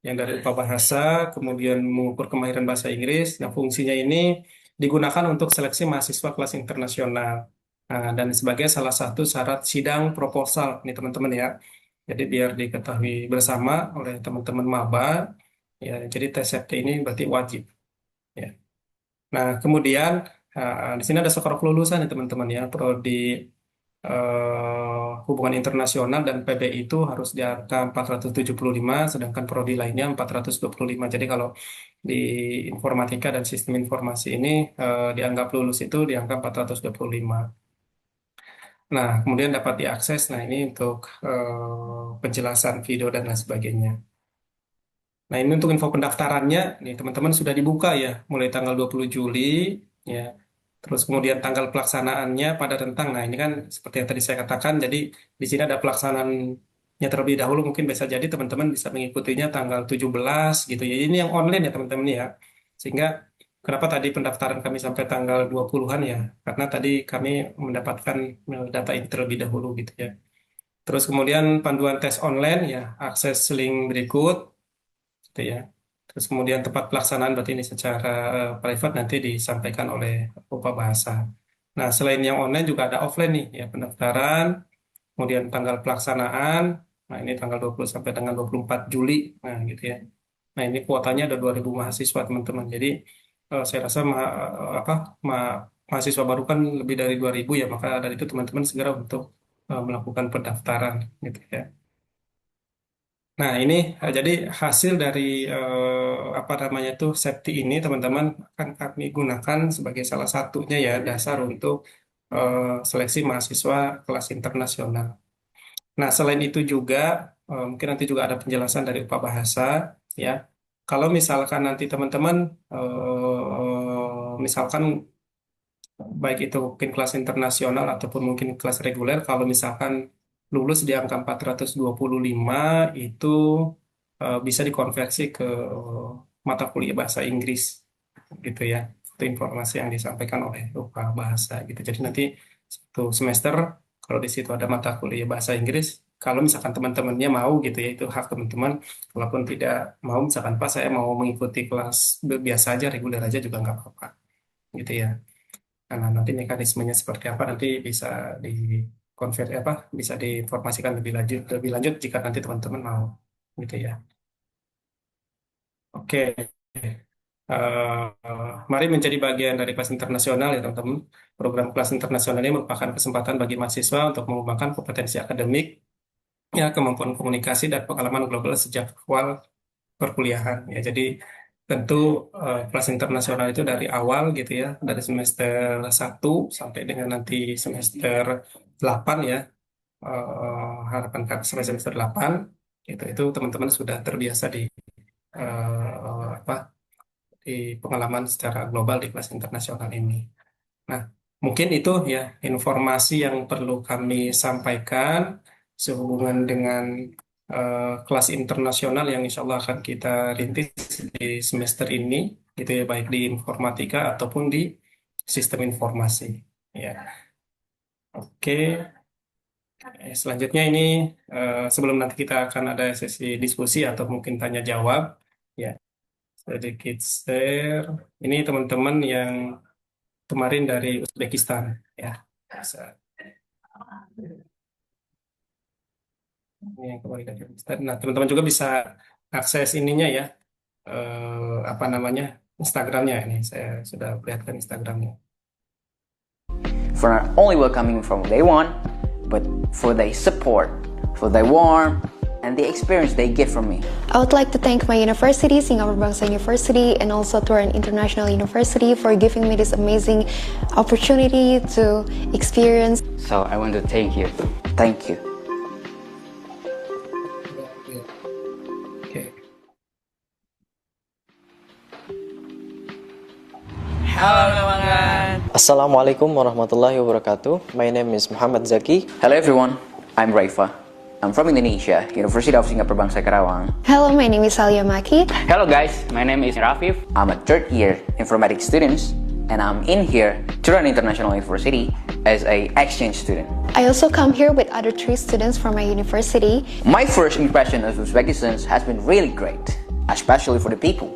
yang dari UPA Bahasa, kemudian mengukur kemahiran bahasa Inggris. Nah, fungsinya ini digunakan untuk seleksi mahasiswa kelas internasional. Nah, dan sebagai salah satu syarat sidang proposal, nih teman-teman ya. Jadi biar diketahui bersama oleh teman-teman maba, ya. Jadi tes CFT ini berarti wajib. Ya. Nah, kemudian di sini ada skor kelulusan ya teman-teman ya. Prodi hubungan internasional dan PB itu harus di angka 475, sedangkan prodi lainnya 425. Jadi kalau di informatika dan sistem informasi ini dianggap lulus itu di angka 425. Nah, kemudian dapat diakses. Nah, ini untuk penjelasan video dan lain sebagainya. Nah, ini untuk info pendaftarannya. Nih, teman-teman sudah dibuka ya, mulai tanggal 20 Juli ya. Terus kemudian tanggal pelaksanaannya pada rentang. Nah, ini kan seperti yang tadi saya katakan, jadi di sini ada pelaksanaannya terlebih dahulu. Mungkin bisa jadi teman-teman bisa mengikutinya tanggal 17 gitu ya. Ini yang online ya teman-teman ya. Sehingga kenapa tadi pendaftaran kami sampai tanggal 20-an ya? Karena tadi kami mendapatkan data ini terlebih dahulu gitu ya. Terus kemudian panduan tes online ya, akses link berikut gitu ya. Terus kemudian tempat pelaksanaan berarti ini secara private nanti disampaikan oleh UPA Bahasa. Nah, selain yang online juga ada offline nih ya, pendaftaran, kemudian tanggal pelaksanaan. Nah, ini tanggal 20 sampai tanggal 24 Juli. Nah, gitu ya. Nah, ini kuotanya ada 2.000 mahasiswa, teman-teman. Jadi, saya rasa mahasiswa baru kan lebih dari 2.000 ya, maka dari itu teman-teman segera untuk melakukan pendaftaran gitu ya. Nah, ini jadi hasil dari apa namanya itu safety ini teman-teman akan kami gunakan sebagai salah satunya ya dasar untuk seleksi mahasiswa kelas internasional. Nah, selain itu juga mungkin nanti juga ada penjelasan dari UPA Bahasa ya. Kalau misalkan nanti teman-teman misalkan baik itu mungkin kelas internasional ataupun mungkin kelas reguler, kalau misalkan lulus di angka 425 itu bisa dikonversi ke mata kuliah bahasa Inggris gitu ya. Itu informasi yang disampaikan oleh UPA Bahasa gitu. Jadi nanti satu semester kalau di situ ada mata kuliah bahasa Inggris, kalau misalkan teman-temannya mau gitu ya, itu hak teman-teman. Walaupun tidak mau, misalkan pas saya mau mengikuti kelas biasa aja, reguler aja juga nggak apa-apa gitu ya. Nah, nanti mekanismenya seperti apa nanti bisa dikonvert apa bisa diinformasikan lebih lanjut jika nanti teman-teman mau gitu ya. Oke. Mari menjadi bagian dari kelas internasional ya teman-teman. Program kelas internasional ini merupakan kesempatan bagi mahasiswa untuk mengembangkan kompetensi akademik, ya kemampuan komunikasi dan pengalaman global sejak awal perkuliahan. Ya, jadi tentu kelas internasional itu dari awal gitu ya, dari semester 1 sampai dengan nanti semester 8 ya. Harapan kami sampai semester 8 itu teman-teman sudah terbiasa di apa di pengalaman secara global di kelas internasional ini. Nah, mungkin itu ya informasi yang perlu kami sampaikan sehubungan dengan kelas internasional yang insya Allah akan kita rintis di semester ini, gitu ya, baik di informatika ataupun di sistem informasi. Ya, oke. Selanjutnya ini sebelum nanti kita akan ada sesi diskusi atau mungkin tanya jawab, ya sedikit share. Ini teman-teman yang kemarin dari Uzbekistan, ya. Ini yang kemarin dari Uzbekistan. Nah, teman-teman juga bisa akses ininya ya, apa namanya Instagramnya ini. Saya sudah perlihatkan Instagramnya. For not only welcoming from day one, but for their support for their warmth, and the experience they get from me. I would like to thank my university, Singapore Bangsa University, and also Turan International University for giving me this amazing opportunity to experience. So I want to thank you. Thank you. Oke. Halo Namangan. Assalamualaikum warahmatullahi wabarakatuh. My name is Muhammad Zaki. Hello everyone, I'm Raifa. I'm from Indonesia, University of Singapore Bangsa Karawang. Hello, my name is Alia Maki. Hello guys, my name is Rafif. I'm a third year informatics student, and I'm in here to run International University as a exchange student. I also come here with other 3 students from my university. My first impression of Uzbekistan has been really great, especially for the people.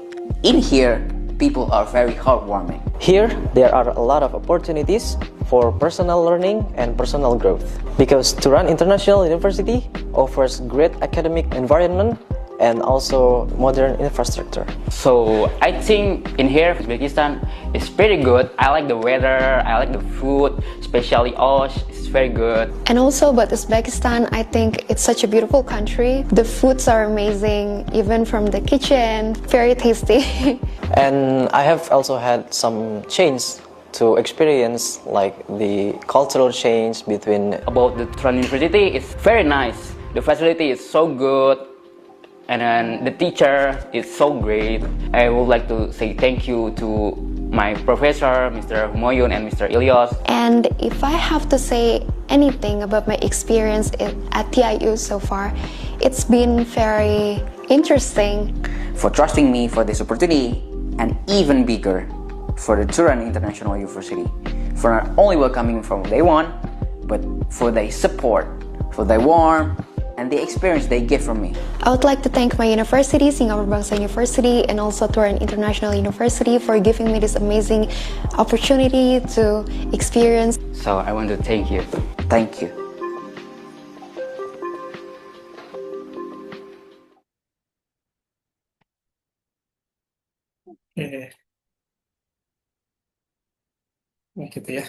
In here, people are very heartwarming. Here, there are a lot of opportunities for personal learning and personal growth. Because Turan International University offers great academic environment and also modern infrastructure. So I think in here Uzbekistan is pretty good. I like the weather, I like the food, especially Osh. It's very good. And also about Uzbekistan, I think it's such a beautiful country. The foods are amazing, even from the kitchen, very tasty. And I have also had some change to experience, like the cultural change between. About the Turan University, it's very nice. The facility is so good. And then the teacher is so great. I would like to say thank you to my professor, Mr. Humayun and Mr. Ilyas. And if I have to say anything about my experience at TIU so far, it's been very interesting. For trusting me for this opportunity, and even bigger, for the Turan International University, for not only welcoming from day one, but for their support, for their warmth, and the experience they get from me. I would like to thank my university, Singapore Bangsa University, and also Turan International University for giving me this amazing opportunity to experience. So I want to thank you. Thank you. Oke. Nah, gitu ya.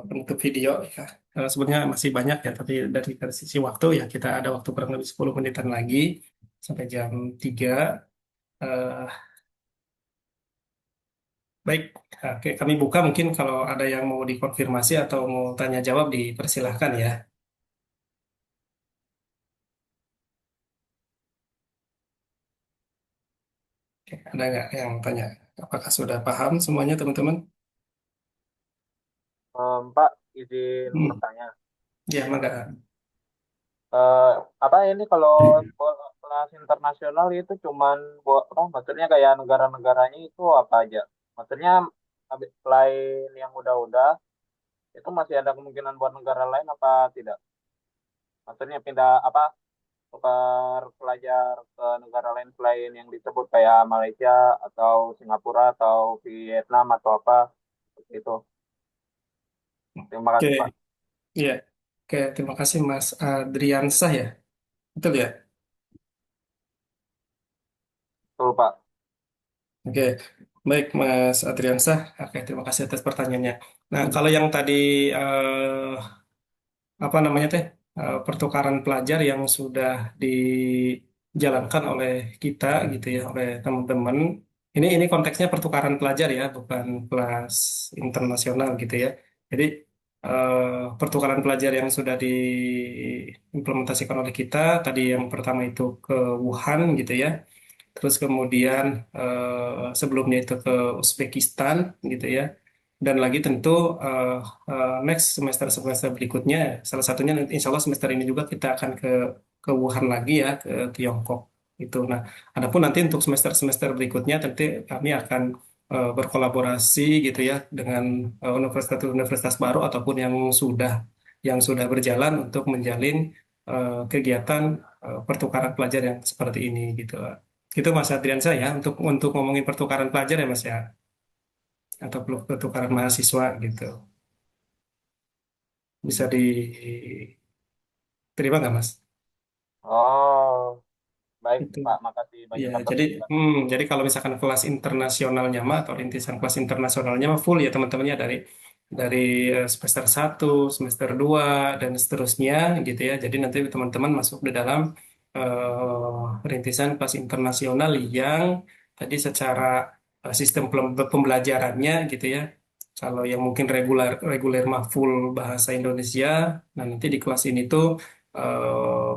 Penutup video ya. Sebenarnya masih banyak ya, tapi dari sisi waktu ya kita ada waktu kurang lebih 10 menitan lagi sampai jam 3. Eh, Baik, oke, kami buka mungkin kalau ada yang mau dikonfirmasi atau mau tanya jawab dipersilahkan ya. Oke, ada nggak yang tanya? Apakah sudah paham semuanya teman-teman? Pak, izin Hmm. bertanya. Ya, mangga. Apa ini kalau kelas internasional itu cuman buat apa? Maksudnya kayak negara-negaranya itu apa aja? Maksudnya selain yang udah-udah itu masih ada kemungkinan buat negara lain apa tidak? Maksudnya pindah apa? Tukar pelajar ke negara lain selain yang disebut kayak Malaysia atau Singapura atau Vietnam atau apa seperti itu. Terima Oke, kasih Pak. iya. Oke, terima kasih Mas Adriansah ya. Betul ya? Betul Pak. Oke, baik Mas Adriansah. Oke, terima kasih atas pertanyaannya. Nah, kalau yang tadi apa namanya teh pertukaran pelajar yang sudah dijalankan oleh kita gitu ya, oleh teman-teman. Ini konteksnya pertukaran pelajar ya, bukan kelas internasional gitu ya. Jadi pertukaran pelajar yang sudah diimplementasikan oleh kita tadi yang pertama itu ke Wuhan gitu ya. Terus kemudian sebelumnya itu ke Uzbekistan gitu ya. Dan lagi tentu next semester berikutnya, salah satunya insya Allah semester ini juga kita akan ke Wuhan lagi ya, ke Tiongkok itu. Nah, adapun nanti untuk semester berikutnya tentu kami akan berkolaborasi gitu ya dengan universitas baru ataupun yang sudah berjalan untuk menjalin kegiatan pertukaran pelajar yang seperti ini gitu. Itu Mas Adrian saya untuk ngomongin pertukaran pelajar ya Mas ya, atau pertukaran mahasiswa gitu. Bisa diterima nggak Mas? Oh, baik Itu. Pak, makasih banyak Ya, atas jadi kalau misalkan kelas internasionalnya mah atau rintisan kelas internasionalnya mah full ya teman-temannya dari semester 1, semester 2 dan seterusnya gitu ya. Jadi nanti teman-teman masuk di dalam rintisan kelas internasional yang tadi secara sistem pembelajarannya gitu ya. Kalau yang mungkin reguler reguler mah full bahasa Indonesia, nah nanti di kelas ini tuh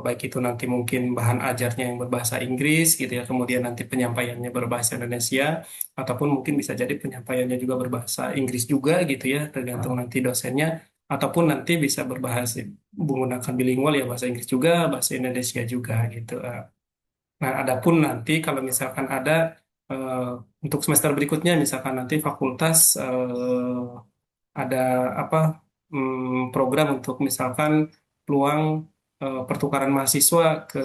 baik itu nanti mungkin bahan ajarnya yang berbahasa Inggris gitu ya, kemudian nanti penyampaiannya berbahasa Indonesia, ataupun mungkin bisa jadi penyampaiannya juga berbahasa Inggris juga gitu ya, tergantung nanti dosennya, ataupun nanti bisa berbahasa menggunakan bilingual ya, bahasa Inggris juga, bahasa Indonesia juga gitu. Nah, adapun nanti kalau misalkan ada eh, untuk semester berikutnya, misalkan nanti fakultas ada apa program untuk misalkan peluang pertukaran mahasiswa ke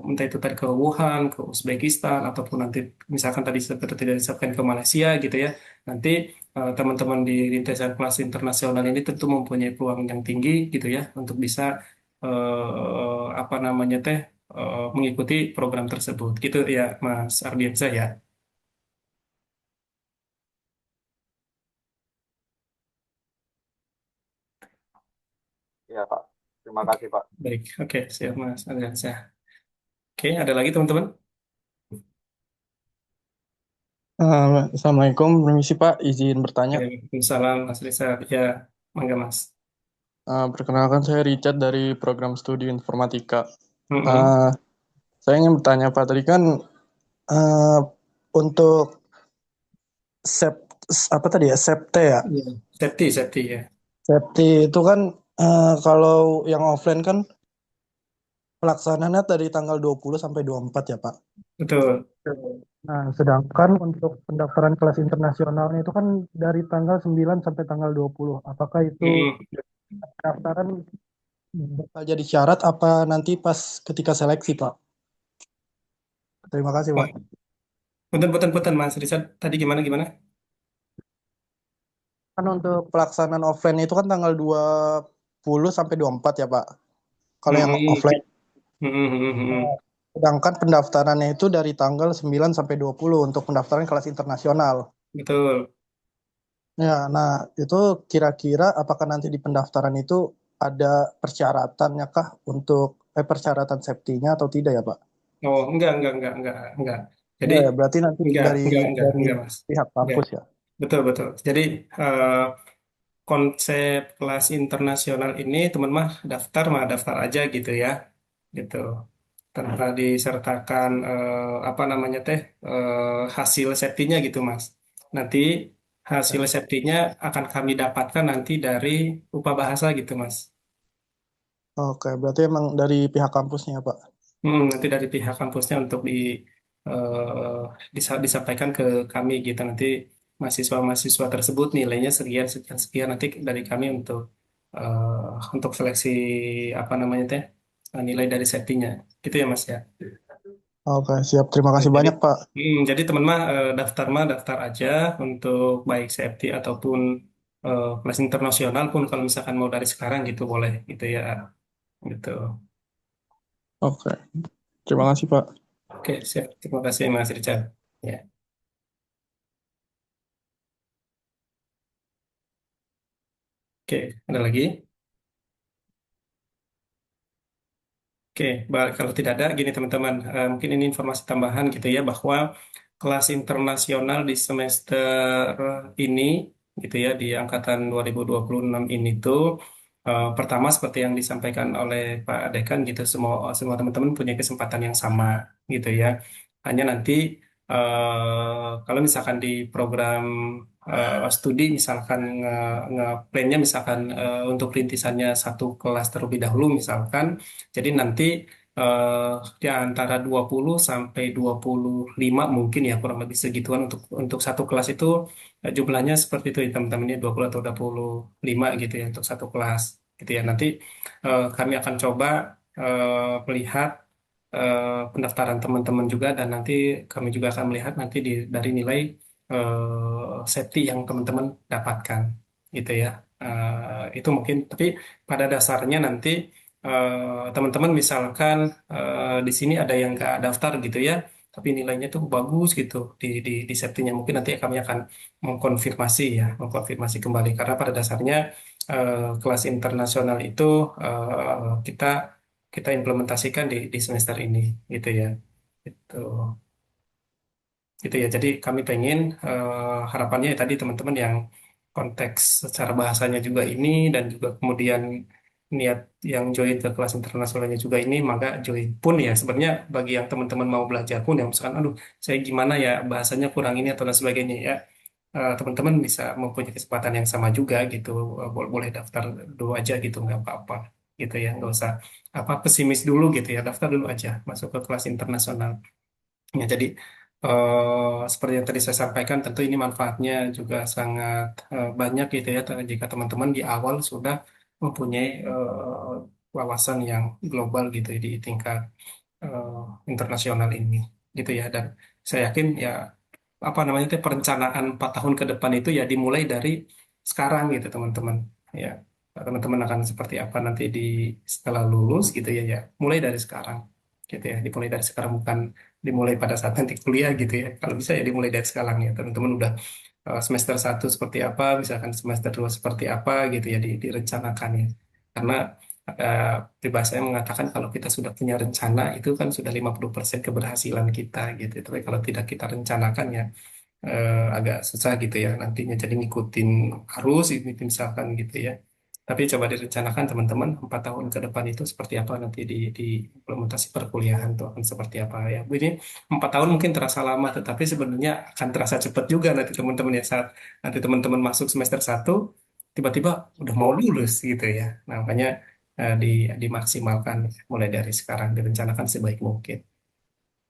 entah itu tadi ke Wuhan, ke Uzbekistan, ataupun nanti misalkan tadi seperti tidak disebutkan ke Malaysia gitu ya. Nanti teman-teman di rintisan kelas internasional ini tentu mempunyai peluang yang tinggi gitu ya untuk bisa apa namanya teh mengikuti program tersebut gitu ya, Mas Ardiansyah ya. Iya, Pak. Terima kasih, Pak. Baik, oke, siap Mas Ardiansyah. Oke, ada lagi teman-teman? Assalamualaikum, permisi Pak, izin bertanya. Waalaikumsalam Mas Rizal. Ya, mangga Mas. Perkenalkan saya Richard dari program studi informatika. Mm-mm. Saya ingin bertanya Pak, tadi kan untuk apa tadi ya, SEPTE ya? Iya, safety ya. SEPTE itu kan kalau yang offline kan pelaksanaannya dari tanggal 20 sampai 24 ya Pak. Betul. Nah, sedangkan untuk pendaftaran kelas internasionalnya itu kan dari tanggal 9 sampai tanggal 20. Apakah itu pendaftaran bakal jadi syarat apa nanti pas ketika seleksi, Pak? Terima kasih, Pak. Punten Mas Rizal. Tadi gimana? Kan untuk pelaksanaan offline itu kan tanggal 20 sampai 24 ya, Pak. Kalau yang offline. Sedangkan pendaftarannya itu dari tanggal 9 sampai 20 untuk pendaftaran kelas internasional. Betul. Ya, nah itu kira-kira apakah nanti di pendaftaran itu ada persyaratannya kah untuk persyaratan safety-nya atau tidak ya, Pak? Oh, enggak. Jadi Ya, berarti nanti dari Mas. pihak kampus ya. Betul. Jadi konsep kelas internasional ini teman mah daftar aja gitu ya. Gitu. Tanpa disertakan apa namanya teh hasil safety-nya gitu Mas. Nanti hasil safety-nya akan kami dapatkan nanti dari UPA Bahasa gitu Mas. Oke, berarti emang dari pihak kampusnya, Pak. Nanti dari pihak kampusnya untuk disampaikan ke kami gitu, nanti mahasiswa tersebut nilainya sekian nanti dari kami untuk seleksi apa namanya teh nilai dari safety-nya gitu ya Mas ya. Oke, siap. Terima kasih banyak, Pak. Jadi teman daftar aja untuk baik safety ataupun kelas internasional pun kalau misalkan mau dari sekarang gitu boleh gitu ya gitu. Oke, terima kasih, Pak. Oke, siap. Terima kasih Mas Richard. Ya. Oke, ada lagi? Oke, kalau tidak ada, gini teman-teman, mungkin ini informasi tambahan gitu ya, bahwa kelas internasional di semester ini, gitu ya, di angkatan 2026 ini tuh, pertama seperti yang disampaikan oleh Pak Dekan gitu, semua teman-teman punya kesempatan yang sama, gitu ya. Hanya nanti kalau misalkan di program studi, misalkan nge-plan-nya misalkan untuk rintisannya satu kelas terlebih dahulu, misalkan. Jadi nanti di antara 20 sampai 25 mungkin ya kurang lebih segituan untuk satu kelas itu jumlahnya seperti itu ya teman-teman ya 20 atau 25 gitu ya untuk satu kelas gitu ya. Nanti kami akan coba melihat pendaftaran teman-teman juga dan nanti kami juga akan melihat nanti dari nilai safety yang teman-teman dapatkan gitu ya. Itu mungkin tapi pada dasarnya nanti teman-teman misalkan di sini ada yang nggak daftar gitu ya, tapi nilainya tuh bagus gitu di Septinya. Mungkin nanti kami akan mengkonfirmasi kembali karena pada dasarnya kelas internasional itu kita kita implementasikan di semester ini gitu ya. Itu gitu ya. Jadi kami pengen harapannya ya tadi teman-teman yang konteks secara bahasanya juga ini dan juga kemudian niat yang join ke kelas internasionalnya juga ini maka join pun ya sebenarnya bagi yang teman-teman mau belajar pun yang misalkan aduh saya gimana ya bahasanya kurang ini atau dan sebagainya ya teman-teman bisa mempunyai kesempatan yang sama juga gitu. Boleh boleh daftar dulu aja gitu nggak apa-apa gitu ya nggak usah apa pesimis dulu gitu ya daftar dulu aja masuk ke kelas internasional. Ya, jadi seperti yang tadi saya sampaikan, tentu ini manfaatnya juga sangat banyak gitu ya. Jika teman-teman di awal sudah mempunyai wawasan yang global gitu ya, di tingkat eh, internasional ini, gitu ya. Dan saya yakin ya apa namanya itu perencanaan 4 tahun ke depan itu ya dimulai dari sekarang gitu teman-teman. Ya, teman-teman akan seperti apa nanti setelah lulus gitu ya, ya mulai dari sekarang gitu ya, dimulai dari sekarang bukan dimulai pada saat nanti kuliah gitu ya. Kalau bisa ya dimulai dari sekarang ya teman-teman udah semester 1 seperti apa, misalkan semester 2 seperti apa gitu ya direncanakan ya. Karena peribahasa yang mengatakan kalau kita sudah punya rencana itu kan sudah 50% keberhasilan kita gitu. Tapi kalau tidak kita rencanakan ya agak susah gitu ya nantinya jadi ngikutin arus itu misalkan gitu ya. Tapi coba direncanakan teman-teman 4 tahun ke depan itu seperti apa nanti di implementasi perkuliahan itu akan seperti apa ya. Ini 4 tahun mungkin terasa lama tetapi sebenarnya akan terasa cepat juga nanti teman-teman ya saat nanti teman-teman masuk semester 1 tiba-tiba udah mau lulus gitu ya. Nah, makanya dimaksimalkan mulai dari sekarang direncanakan sebaik mungkin.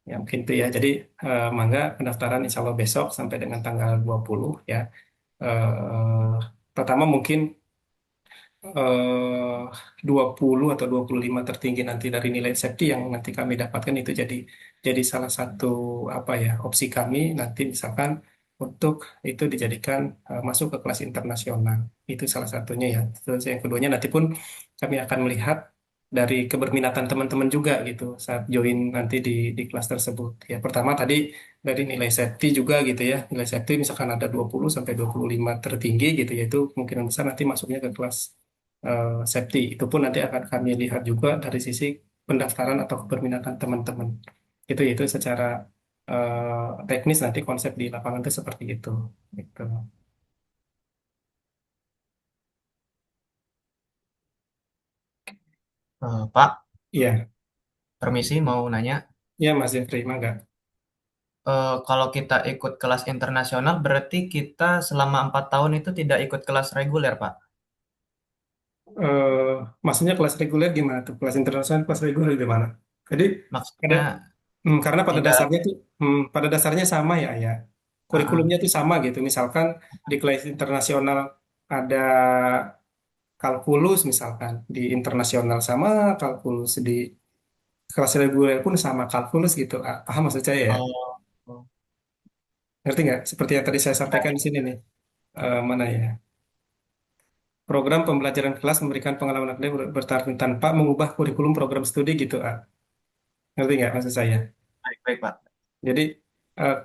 Ya, mungkin itu ya. Jadi, mangga pendaftaran insya Allah besok sampai dengan tanggal 20 ya. Eh, pertama mungkin 20 atau 25 tertinggi nanti dari nilai safety yang nanti kami dapatkan itu jadi salah satu apa ya opsi kami nanti misalkan untuk itu dijadikan masuk ke kelas internasional itu salah satunya ya. Terus yang keduanya nanti pun kami akan melihat dari keberminatan teman-teman juga gitu saat join nanti di kelas tersebut. Ya pertama tadi dari nilai safety juga gitu ya. Nilai safety misalkan ada 20 sampai 25 tertinggi gitu ya itu kemungkinan besar nanti masuknya ke kelas safety. Itu pun nanti akan kami lihat juga dari sisi pendaftaran atau keberminatan teman-teman. Itu secara teknis nanti konsep di lapangan itu seperti itu. Gitu. Pak, Iya, permisi mau nanya. iya Mas Jeffrey, mangga. Kalau kita ikut kelas internasional, berarti kita selama 4 tahun itu tidak ikut kelas reguler, Pak. eh Maksudnya kelas reguler gimana tuh? Kelas internasional, kelas reguler gimana? Jadi ada, Maksudnya karena tidak. pada dasarnya sama ya, ya. Kurikulumnya Ah, tuh sama gitu. Misalkan di kelas internasional ada kalkulus misalkan di internasional sama kalkulus di kelas reguler pun sama kalkulus gitu. Paham maksud saya ya? oh, oh. Ngerti nggak? Seperti yang tadi saya sampaikan di sini nih. Mana ya? Program pembelajaran kelas memberikan pengalaman akademik bertaraf tanpa mengubah kurikulum program studi gitu. Ngerti nggak maksud saya? Baik, baik, Pak. Jadi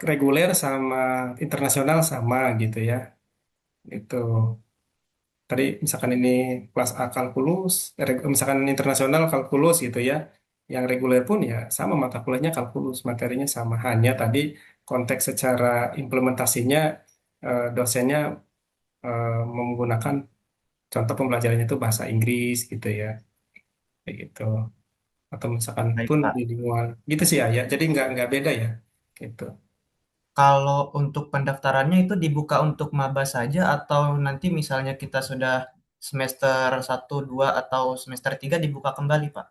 reguler sama internasional sama gitu ya. Itu. Tadi misalkan ini kelas A kalkulus, misalkan internasional kalkulus gitu ya. Yang reguler pun ya sama mata kuliahnya kalkulus, materinya sama. Hanya tadi konteks secara implementasinya dosennya menggunakan contoh pembelajarannya itu bahasa Inggris gitu ya. Kayak gitu. Atau misalkan Baik, pun Pak. bilingual. Gitu sih ya. Jadi nggak beda ya. Gitu. Kalau untuk pendaftarannya itu dibuka untuk maba saja atau nanti misalnya kita sudah semester 1, 2 atau semester 3 dibuka kembali, Pak?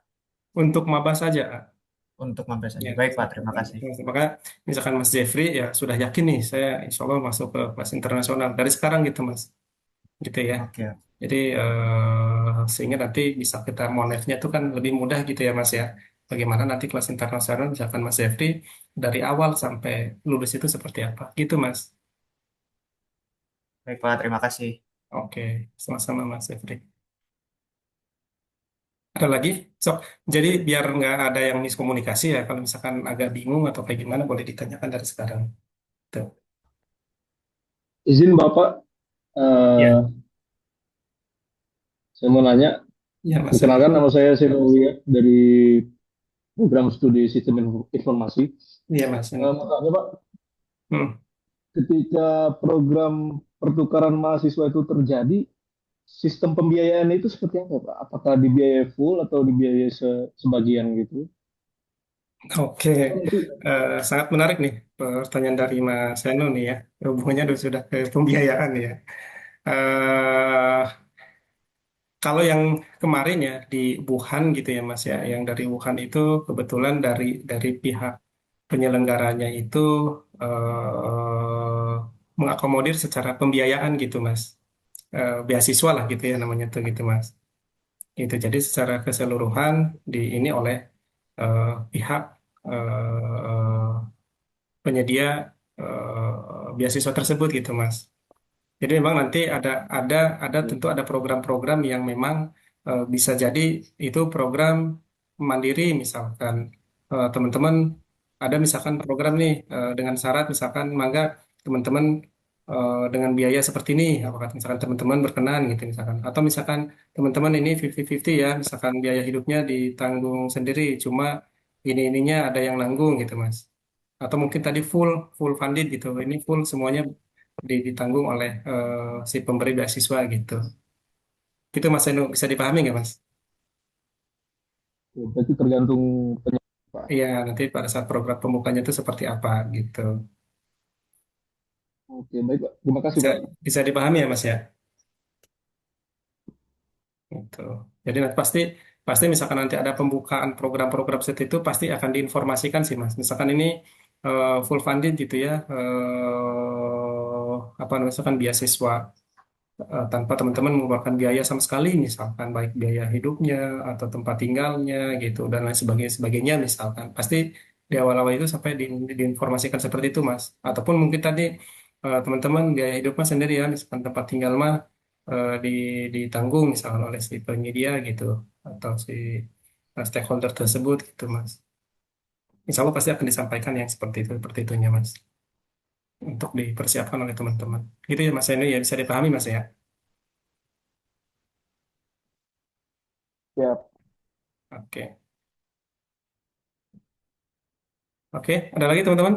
Untuk maba saja. Untuk maba saja. Ya, Baik, Pak. Terima kasih. maka misalkan Mas Jeffrey ya sudah yakin nih saya insya Allah masuk ke kelas internasional dari sekarang gitu Mas, gitu ya. Oke. Jadi sehingga nanti bisa kita monefnya tuh kan lebih mudah gitu ya Mas ya. Bagaimana nanti kelas internasional misalkan Mas Jeffrey dari awal sampai lulus itu seperti apa, gitu Mas. Baik, Pak. Terima kasih. Oke, sama-sama Mas Jeffrey. Ada lagi? Sok. Jadi biar nggak ada yang miskomunikasi ya, kalau misalkan agak bingung atau kayak gimana, boleh ditanyakan dari sekarang. Tuh. Izin Bapak, Ya, saya mau nanya. ya Mas Eno. Perkenalkan nama saya Senolia dari program studi sistem informasi. Iya Mas Eno. Mau tanya Pak, Hmm. ketika program pertukaran mahasiswa itu terjadi, sistem pembiayaan itu seperti apa Pak? Apakah dibiayai full atau dibiayai sebagian gitu? Oke, sangat menarik nih pertanyaan dari Mas Eno nih ya. Hubungannya sudah ke pembiayaan ya. Eh, Kalau yang kemarin ya di Wuhan gitu ya Mas ya, yang dari Wuhan itu kebetulan dari pihak penyelenggaranya itu eh, mengakomodir secara pembiayaan gitu Mas. Beasiswa lah gitu ya namanya tuh gitu Mas. Itu jadi secara keseluruhan di ini oleh pihak eh, penyedia beasiswa tersebut gitu Mas. Jadi memang nanti ada tentu ada program-program yang memang bisa jadi itu program mandiri misalkan. Teman-teman ada misalkan program nih dengan syarat misalkan mangga teman-teman dengan biaya seperti ini apakah misalkan teman-teman berkenan gitu misalkan atau misalkan teman-teman ini 50-50 ya misalkan biaya hidupnya ditanggung sendiri cuma ininya ada yang nanggung gitu Mas. Atau mungkin tadi full full funded gitu. Ini full semuanya ditanggung oleh si pemberi beasiswa gitu. Gitu Mas Enu, bisa dipahami nggak Mas? Berarti tergantung penyelenggaraan Pak. Iya, nanti pada saat program pembukanya itu seperti apa gitu. Oke, baik Pak. Terima kasih Bisa, Pak. bisa dipahami ya Mas ya? Gitu. Jadi nanti pasti pasti misalkan nanti ada pembukaan program-program seperti itu pasti akan diinformasikan sih Mas. Misalkan ini full funded gitu ya, apa namanya misalkan beasiswa tanpa teman-teman mengeluarkan biaya sama sekali, misalkan baik biaya hidupnya atau tempat tinggalnya gitu dan lain sebagainya, sebagainya misalkan pasti di awal-awal itu sampai diinformasikan seperti itu Mas. Ataupun mungkin tadi teman-teman biaya hidupnya sendiri ya, misalkan tempat tinggal mah ditanggung misalkan oleh si penyedia gitu atau si stakeholder tersebut gitu Mas. Insya Allah pasti akan disampaikan yang seperti itunya Mas untuk dipersiapkan oleh teman-teman. Gitu ya Mas ini ya bisa dipahami Mas ya. Siap. Oke. Oke, ada lagi teman-teman?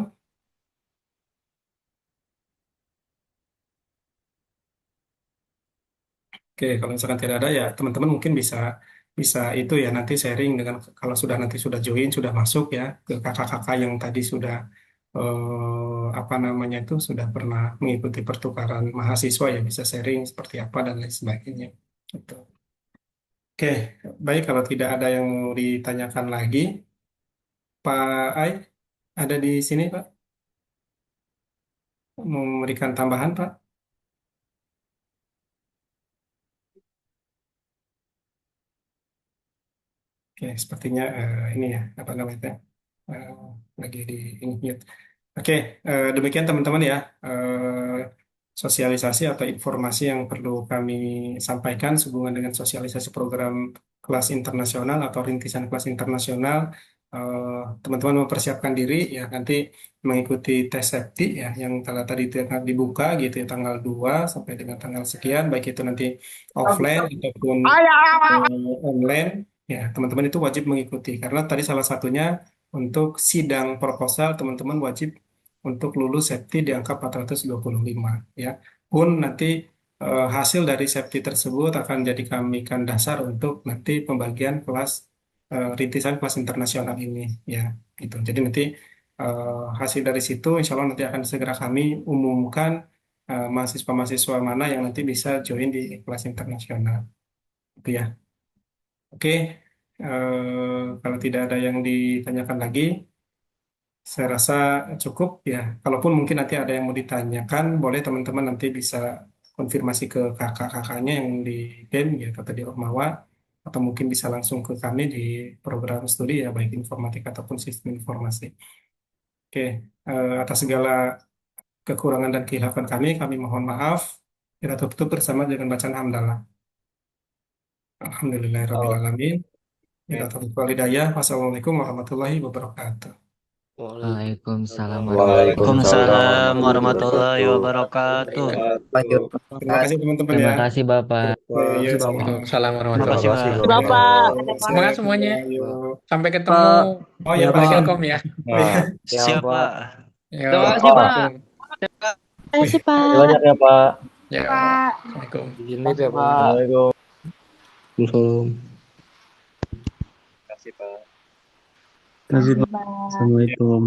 Oke, kalau misalkan tidak ada ya teman-teman mungkin bisa bisa itu ya nanti sharing dengan kalau sudah nanti sudah join sudah masuk ya ke kakak-kakak yang tadi sudah apa namanya itu sudah pernah mengikuti pertukaran mahasiswa ya bisa sharing seperti apa dan lain sebagainya. Gitu. Oke, baik kalau tidak ada yang mau ditanyakan lagi, Pak Ai ada di sini Pak mau memberikan tambahan Pak? Oke, sepertinya ini ya apa namanya eh, lagi di ini mute. Oke, demikian teman-teman ya sosialisasi atau informasi yang perlu kami sampaikan sehubungan dengan sosialisasi program kelas internasional atau rintisan kelas internasional. Teman-teman mempersiapkan diri ya nanti mengikuti tes safety ya yang tadi itu akan dibuka gitu ya tanggal 2 sampai dengan tanggal sekian baik itu nanti offline ataupun online ya teman-teman itu wajib mengikuti karena tadi salah satunya untuk sidang proposal teman-teman wajib untuk lulus safety di angka 425 ya. Pun nanti hasil dari safety tersebut akan jadi kamikan dasar untuk nanti pembagian kelas rintisan kelas internasional ini ya gitu. Jadi nanti hasil dari situ insya Allah nanti akan segera kami umumkan mahasiswa-mahasiswa mana yang nanti bisa join di kelas internasional. Itu ya. Oke, kalau tidak ada yang ditanyakan lagi, saya rasa cukup ya. Kalaupun mungkin nanti ada yang mau ditanyakan, boleh teman-teman nanti bisa konfirmasi ke kakak-kakaknya yang di BEM ya, atau di Ormawa, atau mungkin bisa langsung ke kami di program studi ya, baik informatika ataupun sistem informasi. Oke, atas segala kekurangan dan kekhilafan kami mohon maaf. Kita tutup bersama dengan bacaan hamdalah. Oh, Alhamdulillahirrahmanirrahim. Bila taufiq wal hidayah. Wassalamualaikum warahmatullahi wabarakatuh. Waalaikumsalam Waalaikumsalam warahmatullahi wabarakatuh. Terima kasih teman-teman Terima ya. kasih Bapak. Ya, Waalaikumsalam Terima warahmatullahi kasih wabarakatuh. Bapak. Bapak. Semangat semuanya. Yuk. Sampai ketemu Oh ya, di Pak. Silkom ya. Siap Pak. Yo, Terima kasih, Pak. Assalamualaikum. Terima kasih, Pak. Terima banyak ya Pak. Ya, Pak. Assalamualaikum. Assalamualaikum. Waalaikumsalam. Terima kasih Pak. Assalamualaikum.